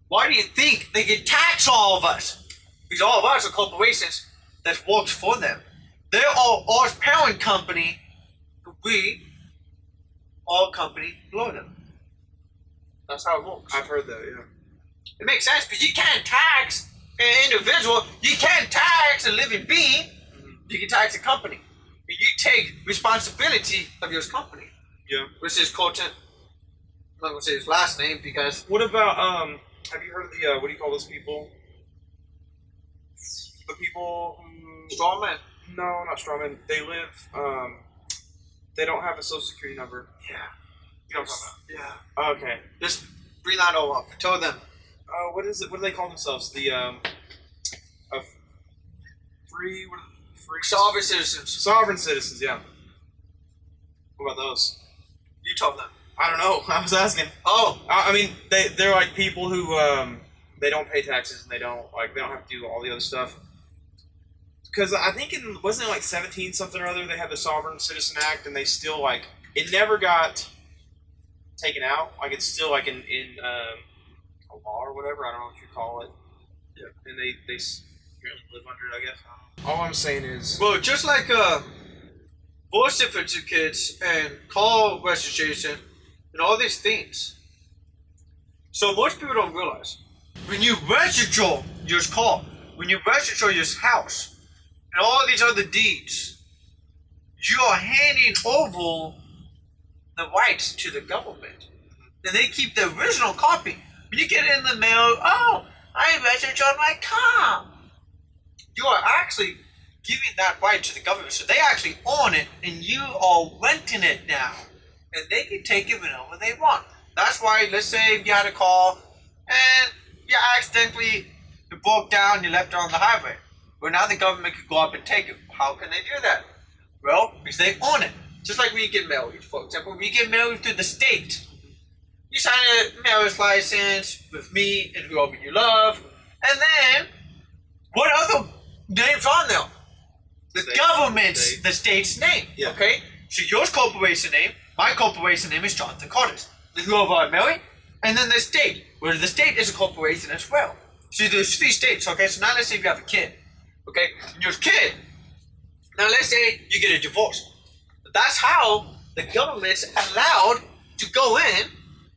Why do you think they can tax all of us? Because all of us are corporations that works for them. They're all our parent company. We, all company below them. That's how it works. I've heard that, yeah. It makes sense because you can't tax an individual. You can't tax a living being. You can tax a company. And you take responsibility of your company. Yeah. Which is Colton. I'm not going to say his last name because... What about, have you heard of the, what do you call those people? The people who... Strawman. No, not strawmen. They live, they don't have a social security number. Yeah. You know what I'm talking Yeah. about? Okay. Just bring that all up. Tell them. What is it? What do they call themselves? The, free, what are free? Sovereign citizens. Sovereign citizens, yeah. What about those? You tell them. I don't know. I was asking. Oh. I mean, they're like people who, they don't pay taxes and they don't have to do all the other stuff. Because I think wasn't it like 17 something or other, they had the Sovereign Citizen Act, and they still like, it never got taken out. Like it's still like in a law or whatever, I don't know what you call it. Yeah. And they apparently live under it, I guess. All I'm saying is... Well, just like birth certificates and car registration and all these things. So most people don't realize, when you register your car, when you register your house, and all these other deeds, you are handing over the rights to the government. And they keep the original copy. When you get it in the mail, oh, I registered my car. You are actually giving that right to the government. So they actually own it, and you are renting it now. And they can take it whenever they want. That's why, let's say if you had a car, and you accidentally it broke down, you left it on the highway. Well, now the government could go up and take it. How can they do that? Well, because they own it. Just like when you get married, for example. When you get married through the state, you sign a marriage license with me and whoever you love. And then, what other name's on there? The government's, the state's name. Yeah. Okay? So your corporation name, my corporation name is Jonathan Curtis. Then whoever I marry, and then the state. Where the state is a corporation as well. So there's 3 states, okay? So now let's say if you have a kid. Okay, and your kid. Now let's say you get a divorce. That's how the government's allowed to go in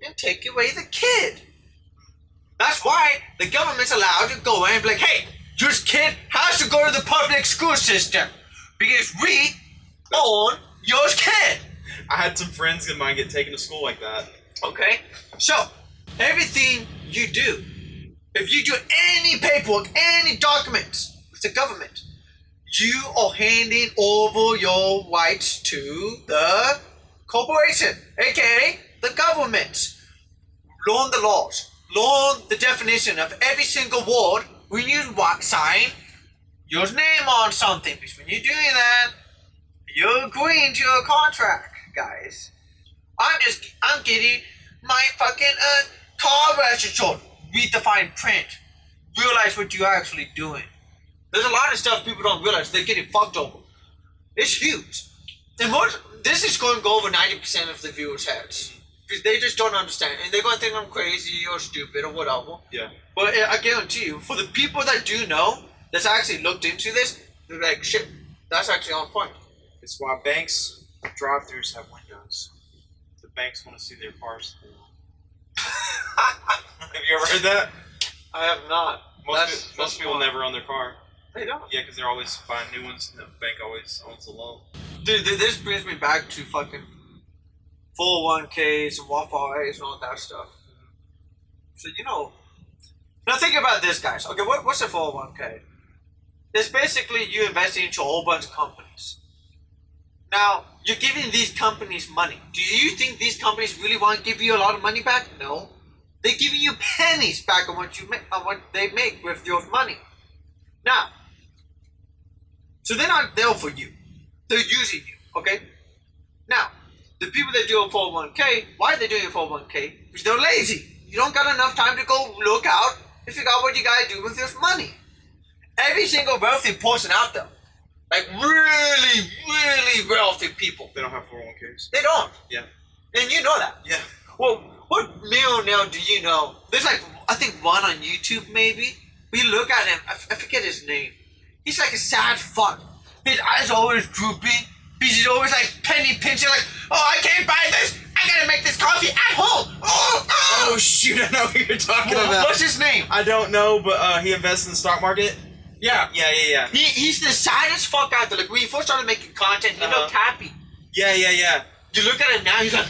and take away the kid. That's why the government's allowed to go in and be like, hey, your kid has to go to the public school system because we own your kid. I had some friends of mine get taken to school like that. Okay, so everything you do, if you do any paperwork, any documents, the government, you are handing over your rights to the corporation, aka the government. Learn the laws, learn the definition of every single word when you sign your name on something. Because when you're doing that, you're agreeing to a contract, guys. I'm getting my fucking car registered. Read the fine print. Realize what you're actually doing. There's a lot of stuff people don't realize. They're getting fucked over. It's huge. And this is going to go over 90% of the viewers' heads. because they just don't understand, and they're gonna think I'm crazy or stupid or whatever. Yeah. But I guarantee you, for the people that do know, that's actually looked into this, they're like, shit, that's actually on point. It's why banks drive-thrus have windows. The banks want to see their cars. Have you ever heard that? I have not. Most people never own their car. They don't. Yeah, because they're always buying new ones, and the bank always owns the loan. Dude, this brings me back to fucking 401ks and Roth IRAs and all that stuff. So, now think about this, guys. Okay, what's a 401k? It's basically you investing into a whole bunch of companies. Now, you're giving these companies money. Do you think these companies really want to give you a lot of money back? No. They're giving you pennies back on what they make with your money. Now, so they're not there for you. They're using you, okay? Now, the people that do a 401k, why are they doing a 401k? Because they're lazy. You don't got enough time to go look out and figure out what you gotta do with this money. Every single wealthy person out there, like really, really wealthy people, They don't have 401ks. they don't. Yeah. And you know that. Yeah. Well, what millionaire do you know? There's like, I think one on YouTube maybe. We look at him, I forget his name. He's like a sad fuck. His eyes are always droopy. He's always like penny pinching, like, oh, I can't buy this. I gotta make this coffee at home. Oh shoot! I know what you're talking about. What's his name? I don't know, but he invests in the stock market. Yeah. Yeah. He's the saddest fuck out there. Like when he first started making content, he looked happy. Yeah. You look at him now, he's like,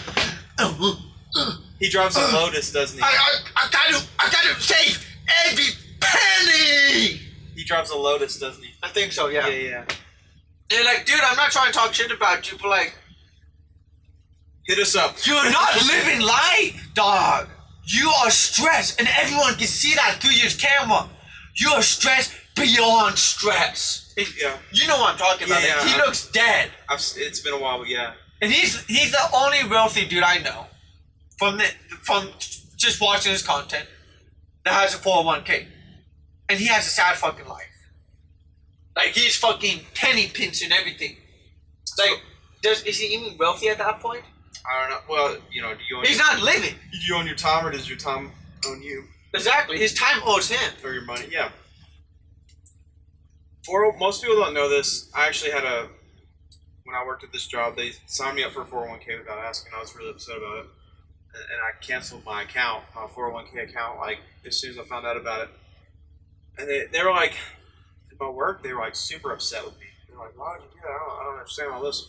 He drives a Lotus, doesn't he? I gotta save every penny. He drives a Lotus, doesn't he? I think so, yeah. Yeah. They're like, dude, I'm not trying to talk shit about you, but like, Hit us up. you're not living life, dog. You are stressed, and everyone can see that through your camera. You are stressed beyond stress. Yeah. You know what I'm talking about. Yeah, Like, he looks dead. It's been a while, but yeah. And he's the only wealthy dude I know from just watching his content that has a 401k. And he has a sad fucking life. Like, he's fucking penny pinching everything. Like, is he even wealthy at that point? I don't know. Well, do you own He's not living. Do you own your time, or does your time own you? Exactly. His time owes him. Or your money? Yeah. Most people don't know this. I actually had when I worked at this job, they signed me up for a 401k without asking. I was really upset about it. And I canceled my account, my 401k account, like, as soon as I found out about it. And they were like, at my work, they were like super upset with me. They're like, why would you do that? I don't understand all this.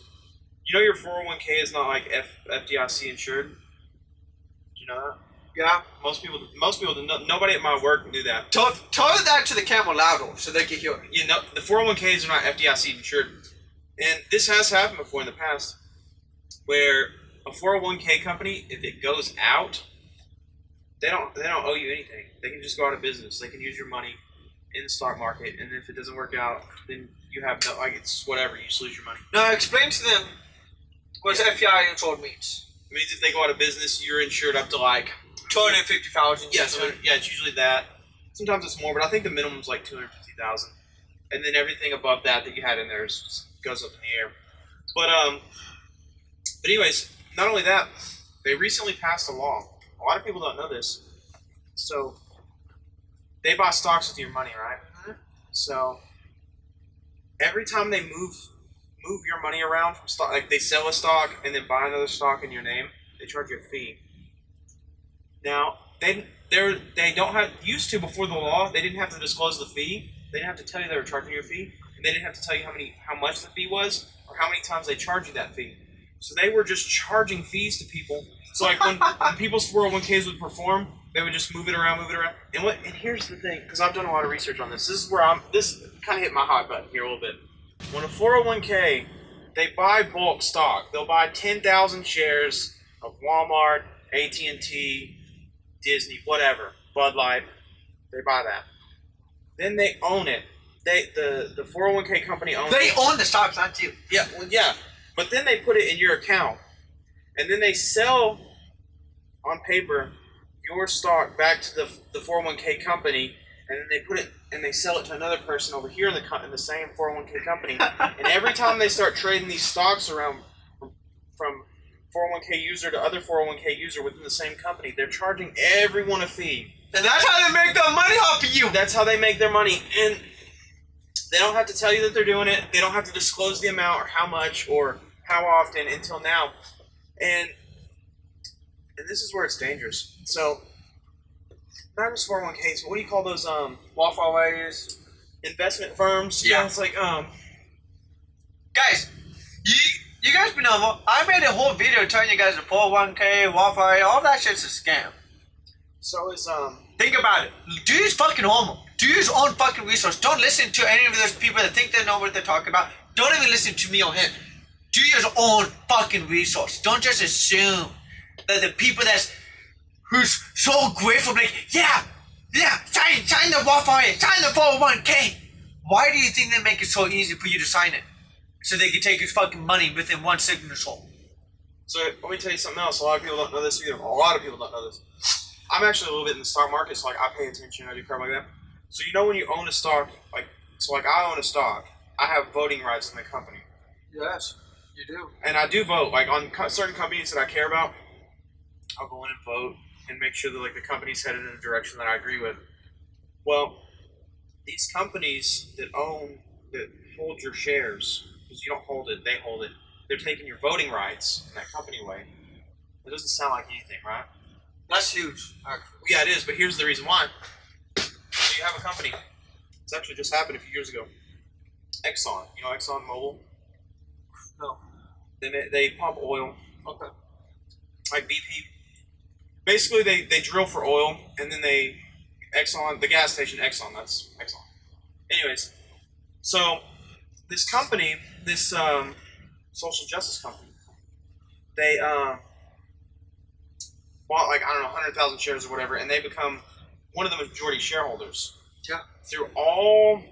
You know your 401k is not like FDIC insured? Do you know that? Yeah. Most people, nobody at my work knew that. Tell that to the camera louder so they can hear it. You know, the 401ks are not FDIC insured. And this has happened before in the past, where a 401k company, if it goes out, they don't owe you anything. They can just go out of business. They can use your money in the stock market, and if it doesn't work out, then you have no, like, it's whatever, you just lose your money. Now explain to them what FDIC insured means. It means if they go out of business, you're insured up to like 250,000. Yeah, it's usually that. Sometimes it's more, but I think the minimum is like 250,000, and then everything above that you had in there just goes up in the air. But anyways, not only that, they recently passed a law. A lot of people don't know this. So they buy stocks with your money, right? Mm-hmm. So every time they move your money around from stock, like they sell a stock and then buy another stock in your name, they charge you a fee. Now they don't have used to before the law. They didn't have to disclose the fee. They didn't have to tell you they were charging you a fee, and they didn't have to tell you how much the fee was or how many times they charge you that fee. So they were just charging fees to people. So like when people's 401ks would perform, they would just move it around. And here's the thing, because I've done a lot of research on this. This is where this kind of hit my hot button here a little bit. When a 401k, they buy bulk stock. They'll buy 10,000 shares of Walmart, AT&T, Disney, whatever, Bud Light. They buy that. Then they own it. The 401k company owns it. They own the stocks, not you. Yeah, well, yeah. But then they put it in your account. And then they sell, on paper, your stock back to the 401k company, and then they put it and they sell it to another person over here in the same 401k company. And every time they start trading these stocks around from 401k user to other 401k user within the same company. They're charging everyone a fee. And that's how they make their money off of you. That's how they make their money. And they don't have to tell you that they're doing it. They don't have to disclose the amount or how much or how often until now. And this is where it's dangerous. So, not just 401ks, but what do you call those Waffle Ways. investment firms? Yeah. It's like Guys, you guys been on. I made a whole video telling you guys the 401k, Waffle, all that shit's a scam. so is Think about it. Do your fucking homework. Do your own fucking research. Don't listen to any of those people that think they know what they're talking about. Don't even listen to me or him. Do your own fucking research. Don't just assume that the people who's so grateful, like, yeah, sign the Waffle, sign the 401k. Why do you think they make it so easy for you to sign it? So they can take your fucking money within one signature. So let me tell you something else. A lot of people don't know this either. A lot of people don't know this. I'm actually a little bit in the stock market, so like I pay attention. I do crap like that. So you know when you own a stock, like I own a stock, I have voting rights in the company, Yes, you do. and I do vote. Like on certain companies that I care about, I'll go in and vote and make sure that like the company's headed in a direction that I agree with. Well, these companies that hold your shares, because you don't hold it, they hold it. They're taking your voting rights in that company away. It doesn't sound like anything, right? That's huge. Yeah, it is, but here's the reason why. So you have a company. It's actually just happened a few years ago. Exxon. You know Exxon Mobil? No. They pump oil. Okay. Like BP. Basically, they drill for oil, and then Exxon, the gas station Exxon, that's Exxon. Anyways, so this company, this social justice company, they bought like, I don't know, 100,000 shares or whatever, and they become one of the majority shareholders. Yeah. Through all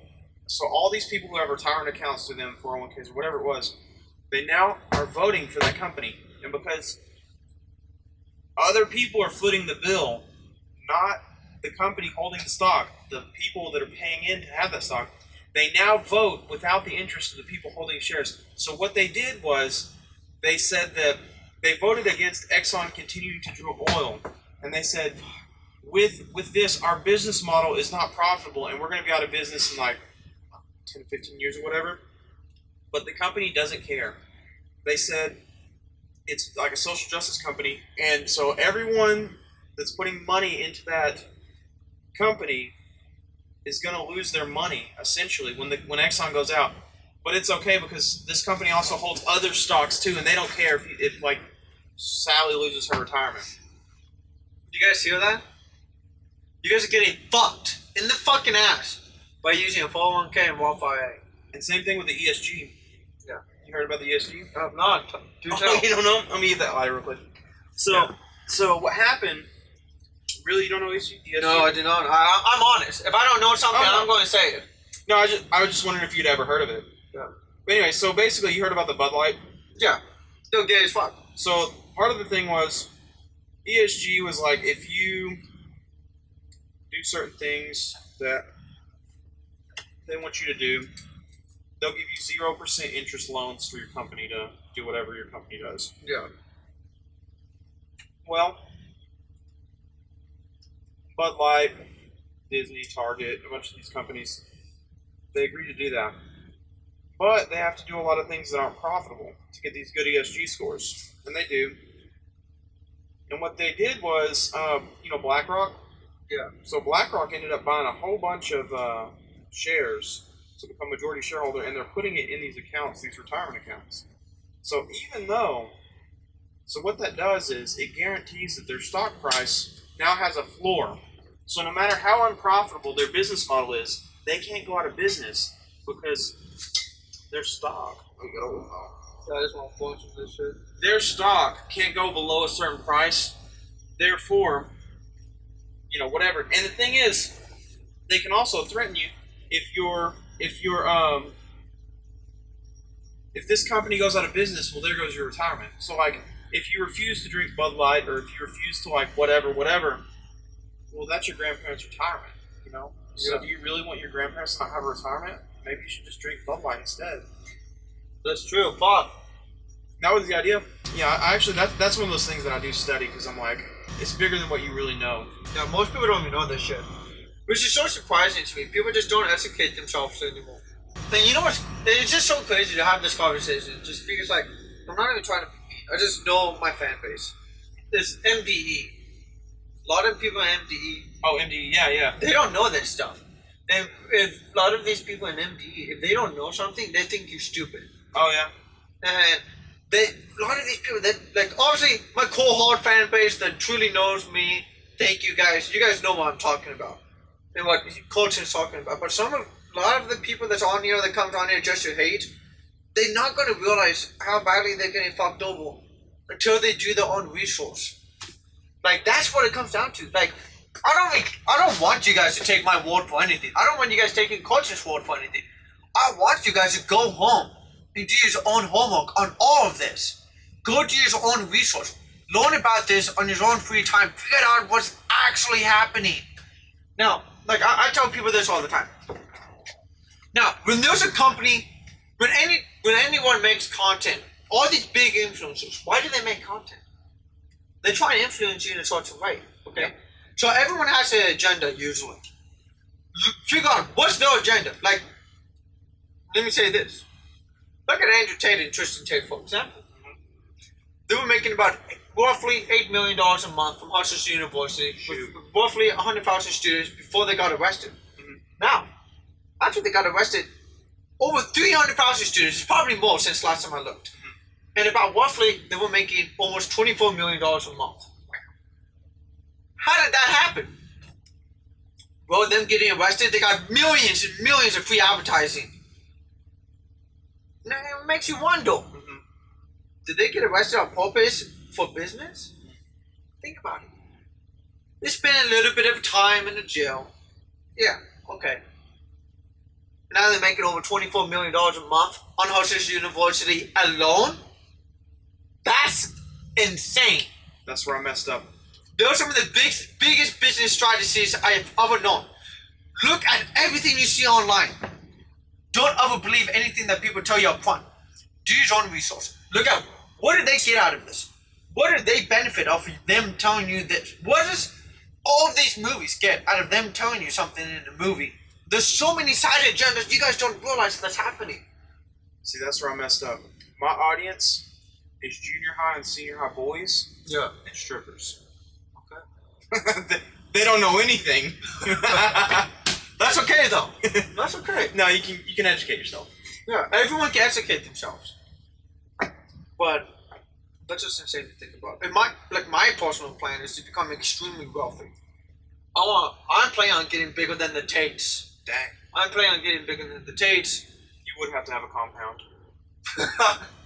these people who have retirement accounts through them, 401ks or whatever it was, they now are voting for that company. And because other people are footing the bill, not the company holding the stock, the people that are paying in to have that stock, they now vote without the interest of the people holding shares. So what they did was they said that they voted against Exxon continuing to drill oil, and they said, with this, our business model is not profitable, and we're going to be out of business in like 10 to 15 years or whatever. But the company doesn't care. They said it's like a social justice company, and so everyone that's putting money into that company is going to lose their money essentially when Exxon goes out. But it's okay because this company also holds other stocks too, and they don't care if like Sally loses her retirement. You guys hear that? You guys are getting fucked in the fucking ass by using a 401k and Waffle. And same thing with the ESG. Yeah. You heard about the ESG? No, do tell. Oh, you don't know? Let me get that lighter real quick. So what happened? Really, you don't know ESG? No, I do not. I'm honest. If I don't know something, I'm going to say it. No, I was just wondering if you'd ever heard of it. Yeah. But anyway, so basically, you heard about the Bud Light. Yeah. Still gay as fuck. So part of the thing was ESG was like if you do certain things that they want you to do, they'll give you 0% interest loans for your company to do whatever your company does. Yeah. Well, Bud Light, Disney, Target, a bunch of these companies, they agree to do that. But they have to do a lot of things that aren't profitable to get these good ESG scores. And they do. And what they did was, BlackRock? Yeah. So BlackRock ended up buying a whole bunch of shares to become majority shareholder, and they're putting it in these accounts, these retirement accounts. So what that does is it guarantees that their stock price now has a floor. So no matter how unprofitable their business model is, they can't go out of business because their stock. Yeah, I just want to punch this shit. Their stock can't go below a certain price. Therefore, whatever. And the thing is, they can also threaten you if this company goes out of business. Well, there goes your retirement. So like, if you refuse to drink Bud Light, or if you refuse to like whatever, well, that's your grandparents' retirement. So do you really want your grandparents to not have a retirement? Maybe you should just drink Bud Light instead. That's true. Fuck. That was the idea. Yeah, I actually, that's one of those things that I do study because I'm like, it's bigger than what you really know. Yeah, most people don't even know this shit. Which is so surprising to me. People just don't educate themselves anymore. And you know what's... It's just so crazy to have this conversation. Just because, like, I'm not even trying to be mean. I just know my fan base. It's MDE. A lot of people in MDE... Oh, MD, yeah. They don't know this stuff. And if a lot of these people in MDE, if they don't know something, they think you're stupid. Oh, yeah. And a lot of these people, that like, obviously, my cohort fan base that truly knows me, thank you guys. You guys know what I'm talking about and what Colton's talking about. But a lot of the people that's on here, that comes on here just to hate, they're not going to realize how badly they're getting fucked over until they do their own resource. Like, that's what it comes down to. Like, I don't want you guys to take my word for anything. I don't want you guys taking Colton's word for anything. I want you guys to go home and do your own homework on all of this. Go do your own resource. Learn about this on your own free time. Figure out what's actually happening. Now, like I tell people this all the time. Now, when there's a company, when anyone makes content, all these big influencers, why do they make content? They try and influence you in a certain way, okay? So everyone has an agenda usually. Figure out what's their agenda. Like, let me say this. Look at Andrew Tate and Tristan Tate, for example. They were making about roughly $8 million a month from Hustlers University, with roughly 100,000 students before they got arrested. Now, after they got arrested, over 300,000 students, it's probably more since last time I looked. And about roughly, they were making almost $24 million a month. How did that happen? Well, them getting arrested, they got millions and millions of free advertising. Now, it makes you wonder. Did they get arrested on purpose for business? Think about it. They spent a little bit of time in the jail. Yeah, okay. Now they're making over $24 million a month on Hustlers University alone? That's insane. That's where I messed up. Those are some of the biggest business strategies I have ever known. Look at everything you see online. Don't ever believe anything that people tell you up front. Do your own research. Look at what did they get out of this? What did they benefit off of them telling you this? What does all of these movies get out of them telling you something in the movie? There's so many side agendas you guys don't realize that's happening. See, that's where I messed up. My audience is junior high and senior high boys. Yeah. And strippers. Okay. They don't know anything. That's okay though. That's okay. No, you can educate yourself. Yeah, everyone can educate themselves. But that's just insane to think about. And my personal plan is to become extremely wealthy. I'm planning on getting bigger than the Tates. Dang. I'm planning on getting bigger than the Tates. You would have to have a compound.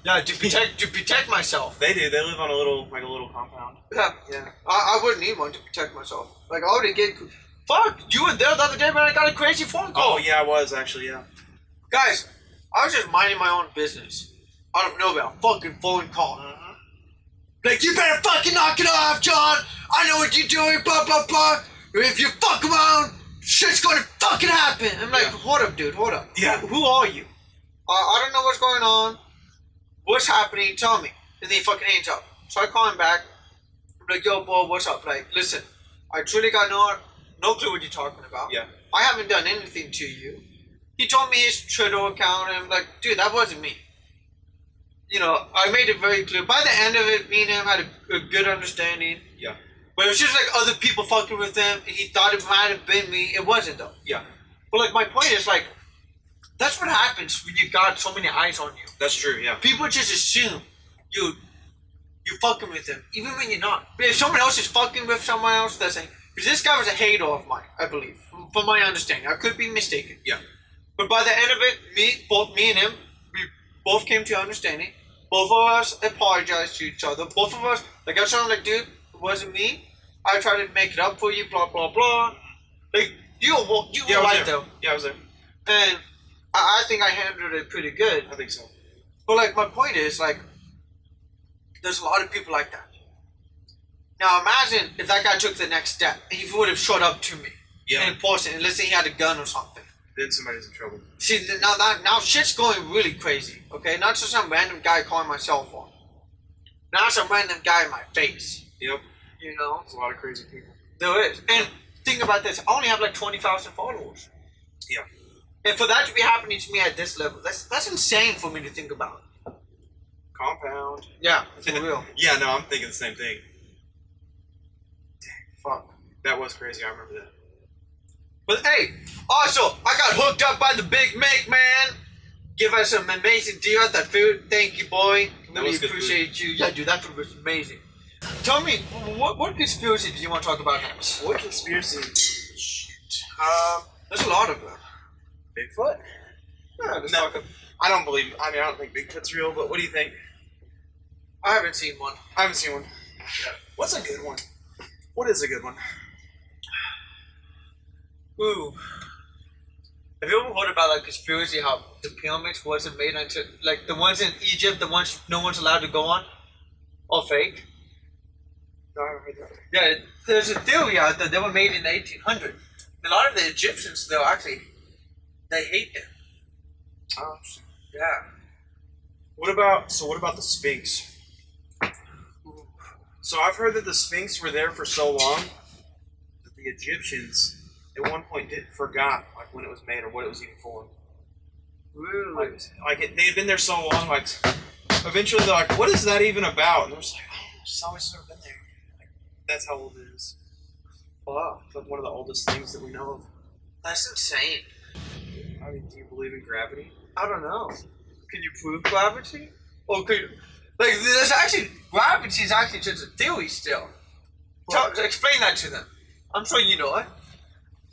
Yeah, to protect myself. They do. They live on a little compound. Yeah. I wouldn't need one to protect myself. Like, I already get... Fuck, you were there the other day when I got a crazy phone call. Oh, yeah, I was actually, yeah. Guys, I was just minding my own business. Out of nowhere, a fucking phone call. Like, you better fucking knock it off, John. I know what you're doing, blah, blah, blah. If you fuck around, shit's gonna fucking happen. I'm like, hold up, dude, hold up. Yeah. Who are you? I don't know what's going on. What's happening? Tell me. And then he fucking hangs up. So I call him back. I'm like, yo, bro, what's up? Like, listen, I truly got no clue what you're talking about. Yeah. I haven't done anything to you. He told me his Twitter account, and I'm like, dude, that wasn't me. You know, I made it very clear. By the end of it, me and him had a good understanding. Yeah. But it was just like other people fucking with him, and he thought it might have been me. It wasn't, though. Yeah. But, like, my point is, like, that's what happens when you got so many eyes on you. That's true, yeah. People just assume you're fucking with them, even when you're not. But if someone else is fucking with someone else, that's like... Because this guy was a hater of mine, I believe, from my understanding. I could be mistaken. Yeah. But by the end of it, both me and him, we both came to understanding. Both of us apologized to each other. Both of us, like, I was like, dude, it wasn't me. I tried to make it up for you, blah, blah, blah. Like, you were right, though. Yeah, I was there. And I think I handled it pretty good. I think so. But, like, my point is, like, there's a lot of people like that. Now, imagine if that guy took the next step. He would have showed up to me in person. And let's say he had a gun or something. Then somebody's in trouble. See, now shit's going really crazy, okay? Not just some random guy calling my cell phone. Not some random guy in my face. Yep. You know? There's a lot of crazy people. There is. And think about this. I only have like 20,000 followers. Yeah. And for that to be happening to me at this level, that's insane for me to think about. Compound. Yeah, for real. Yeah, no, I'm thinking the same thing. Fuck. That was crazy. I remember that. But hey, also, I got hooked up by the Big Mac, man. Give us some amazing deal at that food. Thank you, boy. That Really was good appreciate you. Yeah, dude, that food was amazing. Tell me, what conspiracy do you want to talk about next? What conspiracy? Shit. There's a lot of them. Bigfoot? Yeah, let's No, talk about. I don't believe. I mean, I don't think Bigfoot's real. But what do you think? I haven't seen one. I haven't seen one. What's a good one? What is a good one? Ooh. Have you ever heard about like conspiracy how the pyramids wasn't made until like the ones in Egypt, the ones no one's allowed to go on, all fake? No, I haven't heard that. Yeah, there's a theory out there they were made in the 1800s. A lot of the Egyptians, though, actually, they hate them. Oh, Yeah. what about the Sphinx? So I've heard that the Sphinx were there for so long that the Egyptians at one point forgot like when it was made or what it was even for. Really? They had been there so long, like eventually they're like, "What is that even about?" And they're just like, "Oh, it's always sort of been there." Like, that's how old it is. Wow. It's like one of the oldest things that we know of. That's insane. I mean, do you believe in gravity? I don't know. Can you prove gravity? Or could you, like, there's actually, gravity is actually just a theory still. Explain that to them. I'm sure you know it.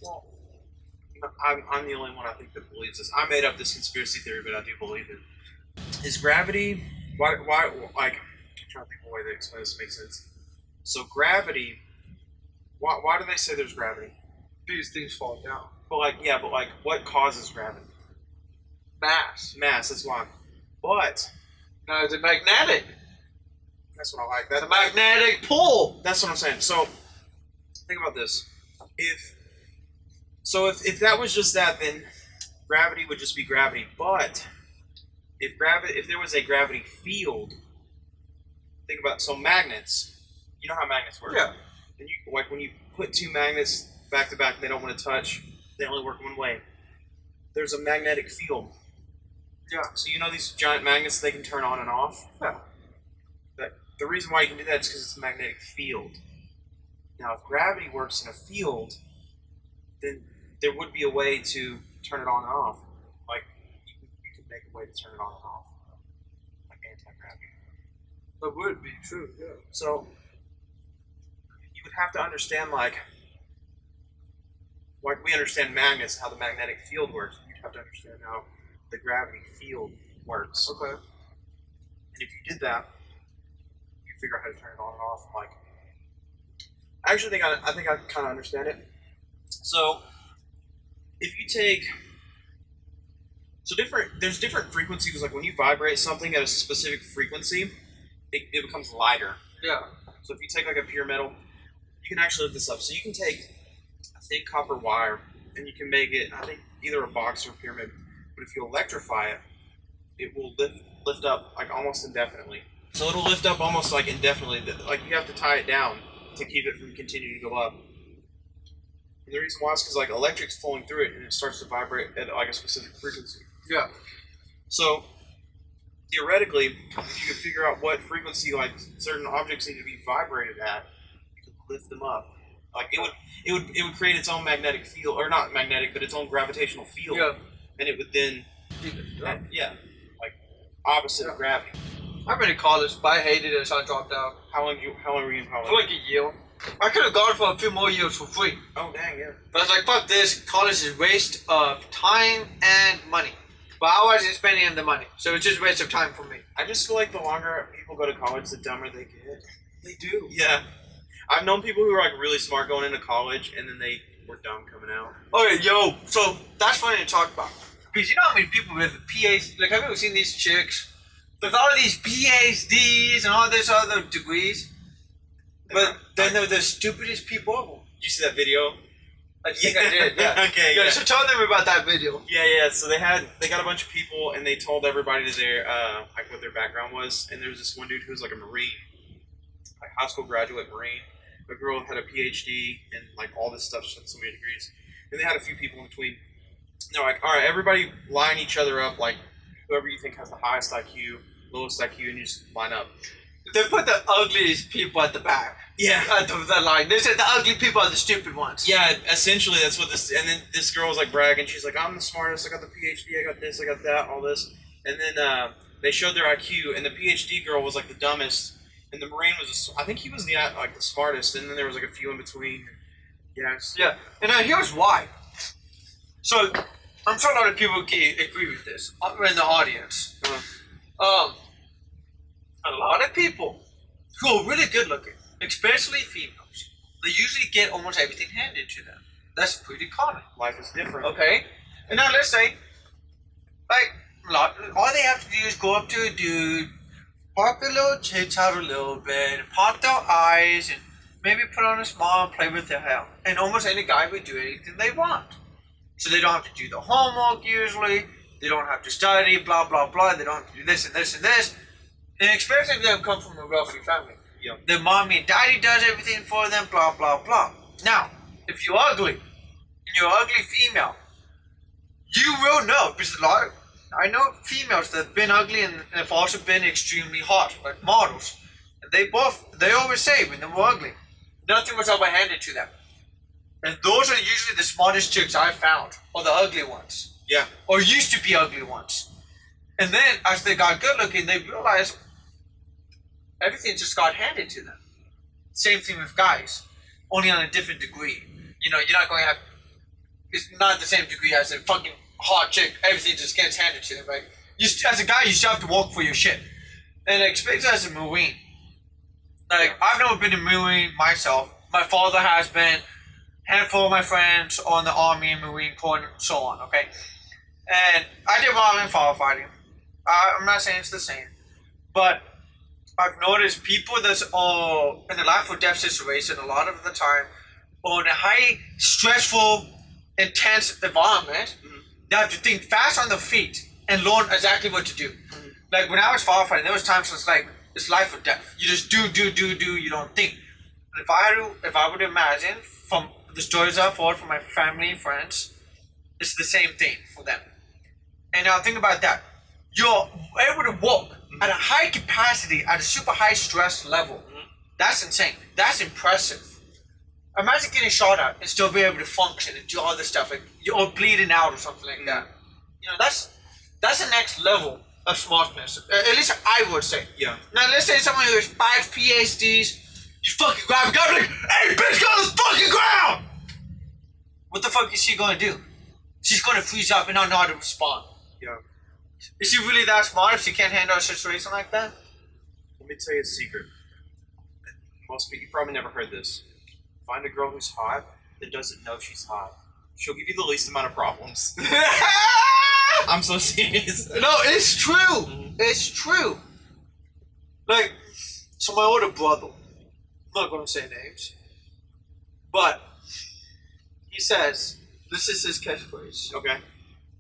Well, I'm the only one I think that believes this. I made up this conspiracy theory, but I do believe it. Is gravity? Why? Like, I'm trying to think of a way to explain this to make sense. So gravity. Why do they say there's gravity? These things fall down. But what causes gravity? Mass. Mass. That's why. But No, it's a magnetic. that's what I like. It's a magnetic pull. That's what I'm saying. So think about this. If that was just that, then gravity would just be gravity. But if there was a gravity field, think about magnets. You know how magnets work. Yeah. And when you put two magnets back to back, they don't want to touch. They only work one way. There's a magnetic field. Yeah. So you know these giant magnets, they can turn on and off. Yeah. The reason why you can do that is because it's a magnetic field. Now, if gravity works in a field, then there would be a way to turn it on and off. Like you can make a way to turn it on and off, like anti-gravity. That would be true. Yeah. So you would have to understand like we understand magnets, how the magnetic field works. You'd have to understand how the gravity field works. Okay. And if you did that, you figure out how to turn it on and off. Like, I actually think I kind of understand it. So, if you take, there's different frequencies. Like when you vibrate something at a specific frequency, it becomes lighter. Yeah. So if you take like a pure metal, you can actually look this up. So you can take a thick copper wire and you can make it, I think, either a box or a pyramid. But if you electrify it, it will lift up like almost indefinitely. So it'll lift up almost like indefinitely. Like you have to tie it down to keep it from continuing to go up. And the reason why is because like electric's flowing through it and it starts to vibrate at like a specific frequency. Yeah. So theoretically, if you could figure out what frequency like certain objects need to be vibrated at, you could lift them up. Like it would create its own magnetic field, or not magnetic, but its own gravitational field. Yeah. And it would then, like opposite of gravity. I've been in college, but I hated it, so I dropped out. How long were you in college? For like a year. I could have gone for a few more years for free. Oh dang, yeah. But I was like, fuck this. College is waste of time and money. But I wasn't spending the money, so it's just a waste of time for me. I just feel like the longer people go to college, the dumber they get. They do. Yeah. I've known people who were like really smart going into college, and then they were dumb coming out. Okay, yo, so that's funny to talk about. Because you know how many people with PhDs, like, have you ever seen these chicks with all of these PhDs and all this other degrees? But then they're the stupidest people ever. Did you see that video? I think I did, yeah. Okay, yeah. So tell them about that video. Yeah. So they got a bunch of people, and they told everybody their like what their background was, and there was this one dude who was like a Marine, like high school graduate Marine. A girl had a PhD and like all this stuff. She had so many degrees, and they had a few people in between. They're like, all right, everybody line each other up, like whoever you think has the highest IQ, lowest IQ, and you just line up. They put the ugliest people at the back. Yeah. At the line. They said the ugly people are the stupid ones. Yeah, essentially that's what this. And then this girl was like bragging. She's like, I'm the smartest. I got the PhD. I got this. I got that. All this. And then they showed their IQ, and the PhD girl was like the dumbest, and the Marine was. I think he was the like the smartest, and then there was like a few in between. Yes. Yeah. And now here's why. So I'm sure a lot of people can agree with this in the audience. A lot of people who are really good looking, especially females, they usually get almost everything handed to them. That's pretty common. Life is different. Okay? And now let's say, like, all they have to do is go up to a dude, pop their little tits out a little bit, and pop their eyes, and maybe put on a smile and play with their hair. And almost any guy would do anything they want. So they don't have to do the homework usually, they don't have to study, blah, blah, blah, they don't have to do this and this and this. And especially if they come from a wealthy family. Yeah. Their mommy and daddy does everything for them, blah, blah, blah. Now, if you're ugly, and you're an ugly female, you will know, because I know females that have been ugly and have also been extremely hot, like models. And they always say when they were ugly, nothing was ever handed to them. And those are usually the smartest chicks I've found, or the ugly ones. Yeah. Or used to be ugly ones. And then, as they got good looking, they realized everything just got handed to them. Same thing with guys, only on a different degree. You know, you're not going to have, it's not the same degree as a fucking hot chick. Everything just gets handed to them, right? As a guy, you still have to work for your shit. And especially as a Marine. Like, I've never been a Marine myself. My father has been. Handful of my friends on the Army and Marine Corps and so on, okay? And I did well in firefighting. I'm not saying it's the same. But I've noticed people that's all in a life or death situation a lot of the time on a high, stressful, intense environment, they have to think fast on their feet and learn exactly what to do. Like when I was firefighting, there was times it's like, it's life or death. You just do, you don't think. But if I would imagine from the stories I've heard from my family and friends, it's the same thing for them. And now think about that. You're able to walk at a high capacity, at a super high stress level. That's insane. That's impressive. Imagine getting shot at and still be able to function and do all this stuff, like you're bleeding out or something like that. You know, that's the next level of smartness. At least I would say. Yeah. Now let's say someone who has 5 PhDs, you fucking grab a gun and be like, hey bitch, go on the fucking ground! What the fuck is she gonna do? She's gonna freeze up and not know how to respond. Yeah. Is she really that smart if she can't handle a situation like that? Let me tell you a secret. Most people, you probably never heard this. Find a girl who's hot that doesn't know she's hot. She'll give you the least amount of problems. I'm so serious. No, it's true. It's true. Like, so my older brother, I'm not gonna say names, but he says, this is his catchphrase. Okay.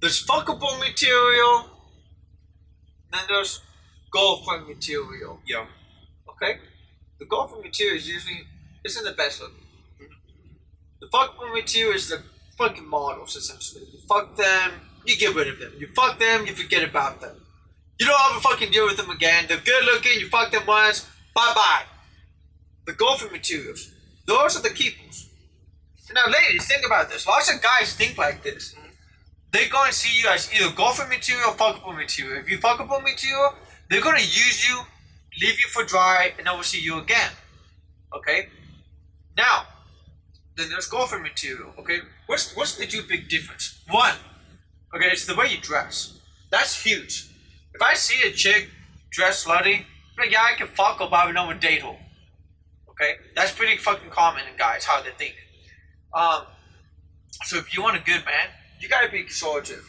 There's fuckable material, then there's girlfriend material. Yeah. Okay? The girlfriend material is usually isn't the best looking. The fuckable material is the fucking models, essentially. You fuck them, you get rid of them. You fuck them, you forget about them. You don't ever fucking deal with them again. They're good looking, you fuck them once, bye-bye. The girlfriend materials, those are the keepers. Now, ladies, think about this. Lots of guys think like this. They go and see you as either girlfriend material or fuckable material. If you fuckable material, they're gonna use you, leave you for dry, and never see you again. Okay? Now, then there's girlfriend material. Okay? What's the two big difference? One, okay, it's the way you dress. That's huge. If I see a chick dressed slutty, I'm like, yeah, I can fuck her, but I would never date her. Okay? That's pretty fucking common in guys, how they think. So if you want a good man, you gotta be conservative.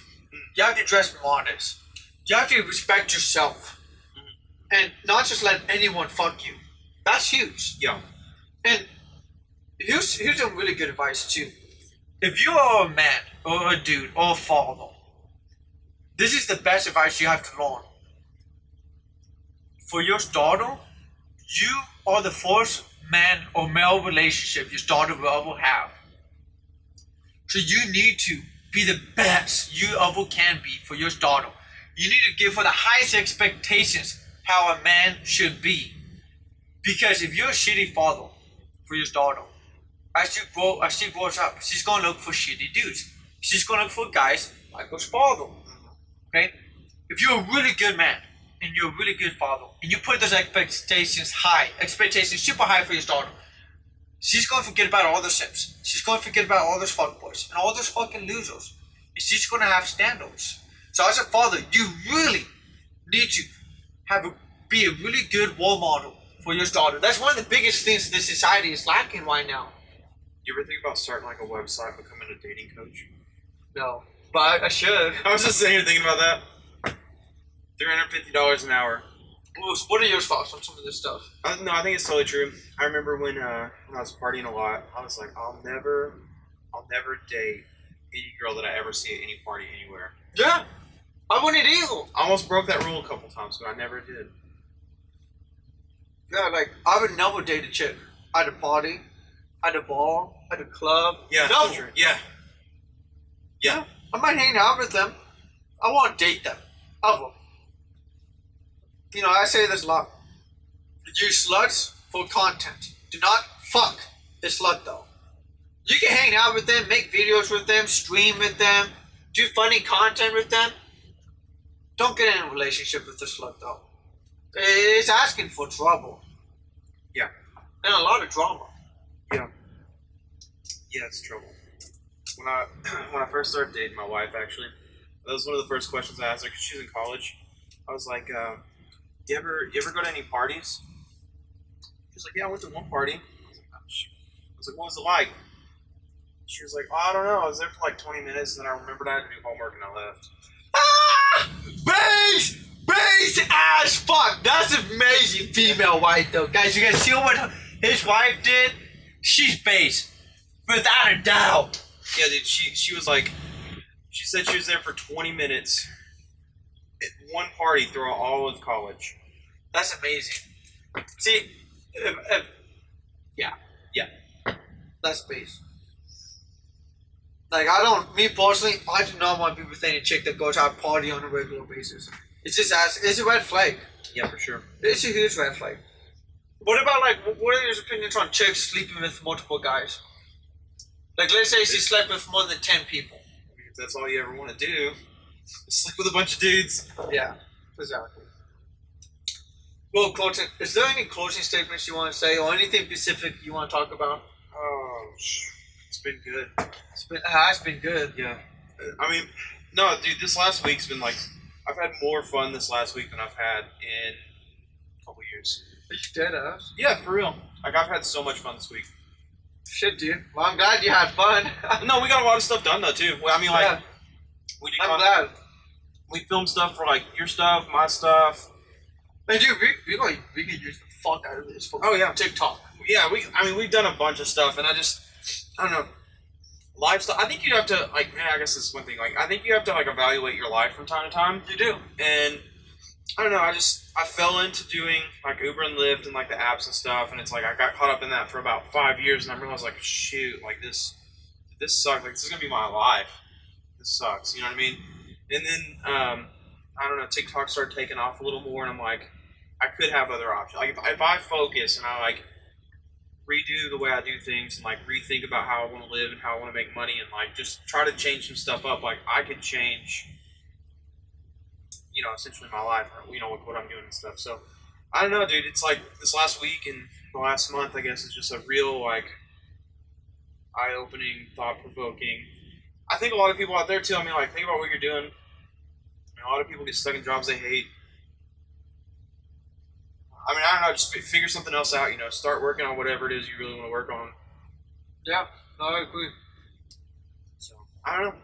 You have to dress modest. You have to respect yourself. And not just let anyone fuck you. That's huge. Yeah. And here's some really good advice too. If you are a man, or a dude, or a father, this is the best advice you have to learn. For your daughter, You are the first man or male relationship your daughter will ever have. So you need to be the best you ever can be for your daughter. You need to give her the highest expectations how a man should be. Because if you're a shitty father for your daughter, as she grows up, she's gonna look for shitty dudes. She's gonna look for guys like her father. Okay? If you're a really good man and you're a really good father, and you put those expectations super high for your daughter, she's gonna forget about all the simps. She's gonna forget about all those fuckboys and all those fucking losers. And she's gonna have standards. So as a father, you really need to be a really good role model for your daughter. That's one of the biggest things this society is lacking right now. You ever think about starting like a website, becoming a dating coach? No, but I should. I was just sitting here thinking about that. $350 an hour. What are your thoughts on some of this stuff? No, I think it's totally true. I remember when I was partying a lot, I was like, I'll never date any girl that I ever see at any party anywhere. Yeah, I wouldn't either. I almost broke that rule a couple times, but I never did. Yeah, like I would never date a chick at a party, at a bar, at a club. Yeah, no. True. Yeah. I might hang out with them. I won't date them. Ever. You know, I say this a lot. Use sluts for content. Do not fuck a slut though. You can hang out with them, make videos with them, stream with them, do funny content with them. Don't get in a relationship with a slut though. It's asking for trouble. Yeah. And a lot of drama. Yeah. Yeah, it's trouble. When I first started dating my wife, actually, that was one of the first questions I asked her because she was in college. I was like, you ever go to any parties? She was like, yeah, I went to one party. I was like, oh, shoot. I was like, what was it like? She was like, oh, I don't know. I was there for like 20 minutes, and then I remembered I had to do homework, and I left. Ah! Base as fuck. That's amazing female wife, though. Guys, you guys see what his wife did? She's base. Without a doubt. Yeah, dude, she was like, she said she was there for 20 minutes at one party throughout all of college. That's amazing. See, yeah, that's base. Like, me personally, I do not want people thinking a chick that goes out party on a regular basis. It's a red flag. Yeah, for sure. It's a huge red flag. What about, like, what are your opinions on chicks sleeping with multiple guys? Like, let's say she slept with more than 10 people. I mean, if that's all you ever want to do, sleep with a bunch of dudes. Yeah, exactly. Well, Colton, is there any closing statements you want to say or anything specific you want to talk about? Oh, it's been good. It's been good. Yeah. I mean, no, dude, this last week's been like, I've had more fun this last week than I've had in a couple years. Are you dead ass? Yeah, for real. Like, I've had so much fun this week. Shit, dude. Well, I'm glad you had fun. No, we got a lot of stuff done, though, too. I mean, like, yeah. I'm glad. We filmed stuff for, like, your stuff, my stuff. And dude, we can use the fuck out of this for TikTok. Yeah, we've done a bunch of stuff, and I don't know, lifestyle. I think you have to, like, I guess this is one thing, like, I think you have to, like, evaluate your life from time to time. You do. And, I don't know, I fell into doing, like, Uber and Lyft and, like, the apps and stuff, and it's like, I got caught up in that for about 5 years, and I realized, like, shoot, like, this sucks, like, this is gonna be my life. This sucks, you know what I mean? And then, I don't know, TikTok started taking off a little more, and I'm like, I could have other options. Like, if I focus and I, like, redo the way I do things and, like, rethink about how I want to live and how I want to make money and, like, just try to change some stuff up, like, I could change, you know, essentially my life, or, you know, what I'm doing and stuff. So, I don't know, dude. It's like this last week and the last month, I guess, is just a real, like, eye-opening, thought-provoking. I think a lot of people out there, too, I mean, like, think about what you're doing. I mean, a lot of people get stuck in jobs they hate. I mean, I don't know, just figure something else out, you know, start working on whatever it is you really want to work on. Yeah, no, I agree. So, I don't know.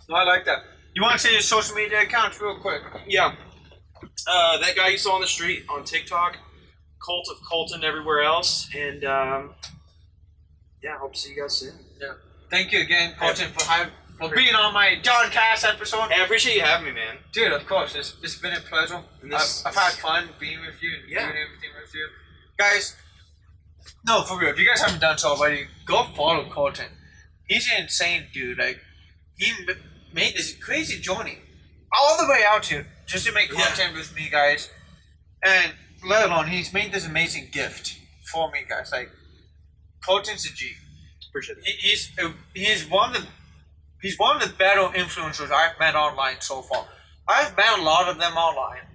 No, I like that. You want to say your social media accounts real quick? Yeah. That guy you saw on the street on TikTok, Cult of Colton everywhere else, and, yeah, hope to see you guys soon. Yeah. Thank you again, Colton, for being on my Joncast episode. Hey, I appreciate you having me, man. Dude, of course. It's been a pleasure. I've had fun being with you and doing everything with you. guys, no, for real. If you guys haven't done so already, go follow Colton. He's an insane dude. Like, he made this crazy journey all the way out here just to make content with me, guys. And let alone, he's made this amazing gift for me, guys. Like, Colton's a G. Appreciate it. He's one of the better influencers I've met online so far. I've met a lot of them online.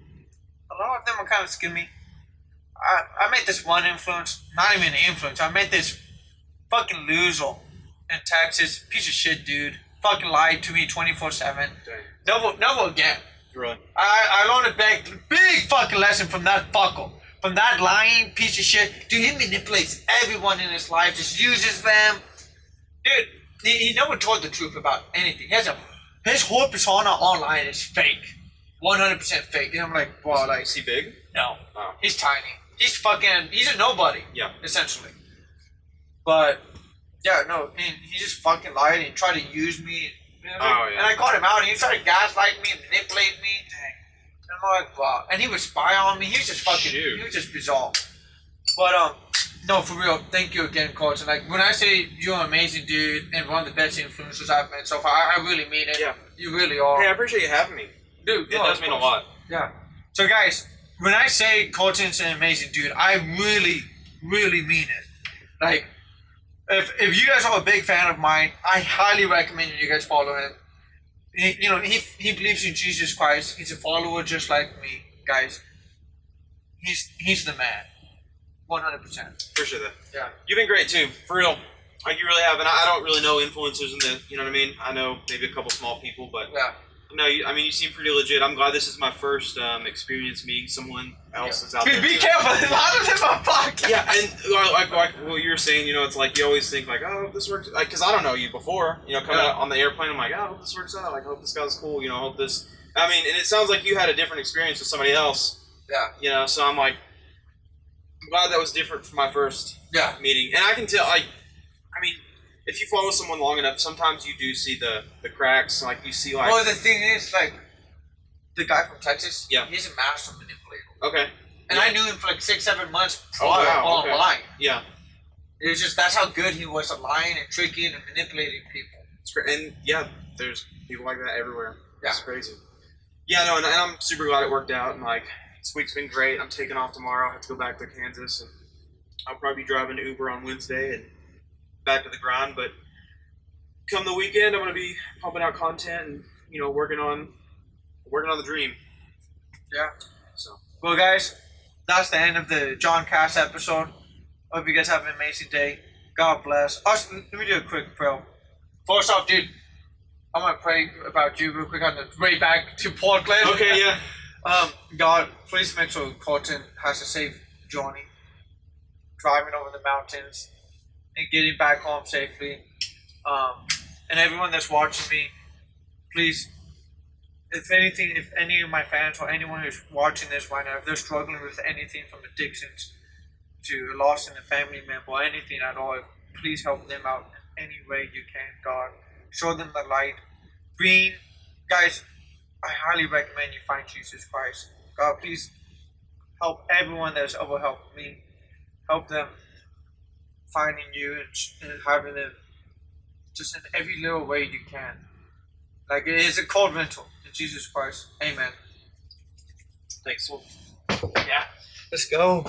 A lot of them are kind of skimmy. I met this one influence, not even an influence. I met this fucking loser in Texas, piece of shit dude. Fucking lied to me 24/7. Never again. Really? I learned a big fucking lesson from that fucker. From that lying piece of shit. Dude, he manipulates everyone in his life, just uses them. Dude, he never told the truth about anything. His whole persona online is fake. 100% fake. And I'm like, wow, like... Is he big? No. Oh. He's tiny. He's a nobody. Yeah. Essentially. But, yeah, no, he just fucking lied and tried to use me. You know, oh, yeah. And I caught him out and he tried to gaslight me and manipulate me. Dang. And I'm like, wow. And he would spy on me. He was just fucking, he was just bizarre. But, no, for real, thank you again, Colton. Like, when I say you're an amazing dude and one of the best influencers I've met so far, I really mean it. Yeah. You really are. Hey, I appreciate you having me. Dude, it does mean a lot. Yeah. So, guys, when I say Colton's an amazing dude, I really, really mean it. Like, if you guys are a big fan of mine, I highly recommend you guys follow him. He believes in Jesus Christ. He's a follower just like me, guys. He's the man. 100%. Appreciate that. Yeah. You've been great too, for real. Like, you really have. And I don't really know influencers in the, you know what I mean? I know maybe a couple small people, but yeah. No, you seem pretty legit. I'm glad this is my first experience meeting someone else that's out there. Be careful, a lot of them are fucking. Yeah, and like what you were saying, it's like you always think like, oh, this works. Like, because I don't know you before, coming out on the airplane, I'm like, oh, I hope this works out. Like, I hope this guy's cool. I hope this. I mean, and it sounds like you had a different experience with somebody else. Yeah. So I'm like, I'm glad that was different from my first meeting, and I can tell. I mean. If you follow someone long enough, sometimes you do see the cracks. Like, you see, like... Well, the thing is, like, the guy from Texas, yeah, he's a master manipulator. Okay. And I knew him for like 6-7 months okay. online. Yeah. It was just, that's how good he was at lying and tricking and manipulating people. It's great. And, yeah, there's people like that everywhere. Yeah. It's crazy. Yeah, no, and I'm super glad it worked out. And, like, this week's been great. I'm taking off tomorrow. I have to go back to Kansas. And I'll probably be driving Uber on Wednesday and back to the grind, but come the weekend, I'm gonna be pumping out content and working on the dream. Yeah. So, well, guys, that's the end of the Joncast episode. Hope you guys have an amazing day. God bless. Let me do a quick prayer. First off, dude, I'm gonna pray about you real quick on the way back to Portland. Okay, yeah. God, please make sure Colton has a safe journey, driving over the mountains and getting back home safely. And everyone that's watching me, please, if any of my fans or anyone who's watching this right now, if they're struggling with anything from addictions to loss in a family member or anything at all, please help them out in any way you can, God. Show them the light. Guys, I highly recommend you find Jesus Christ. God, please help everyone that's ever helped me. Help them finding you and having them just in every little way you can. Like, it is a cold rental in Jesus Christ. Amen. Thanks. Yeah. Let's go.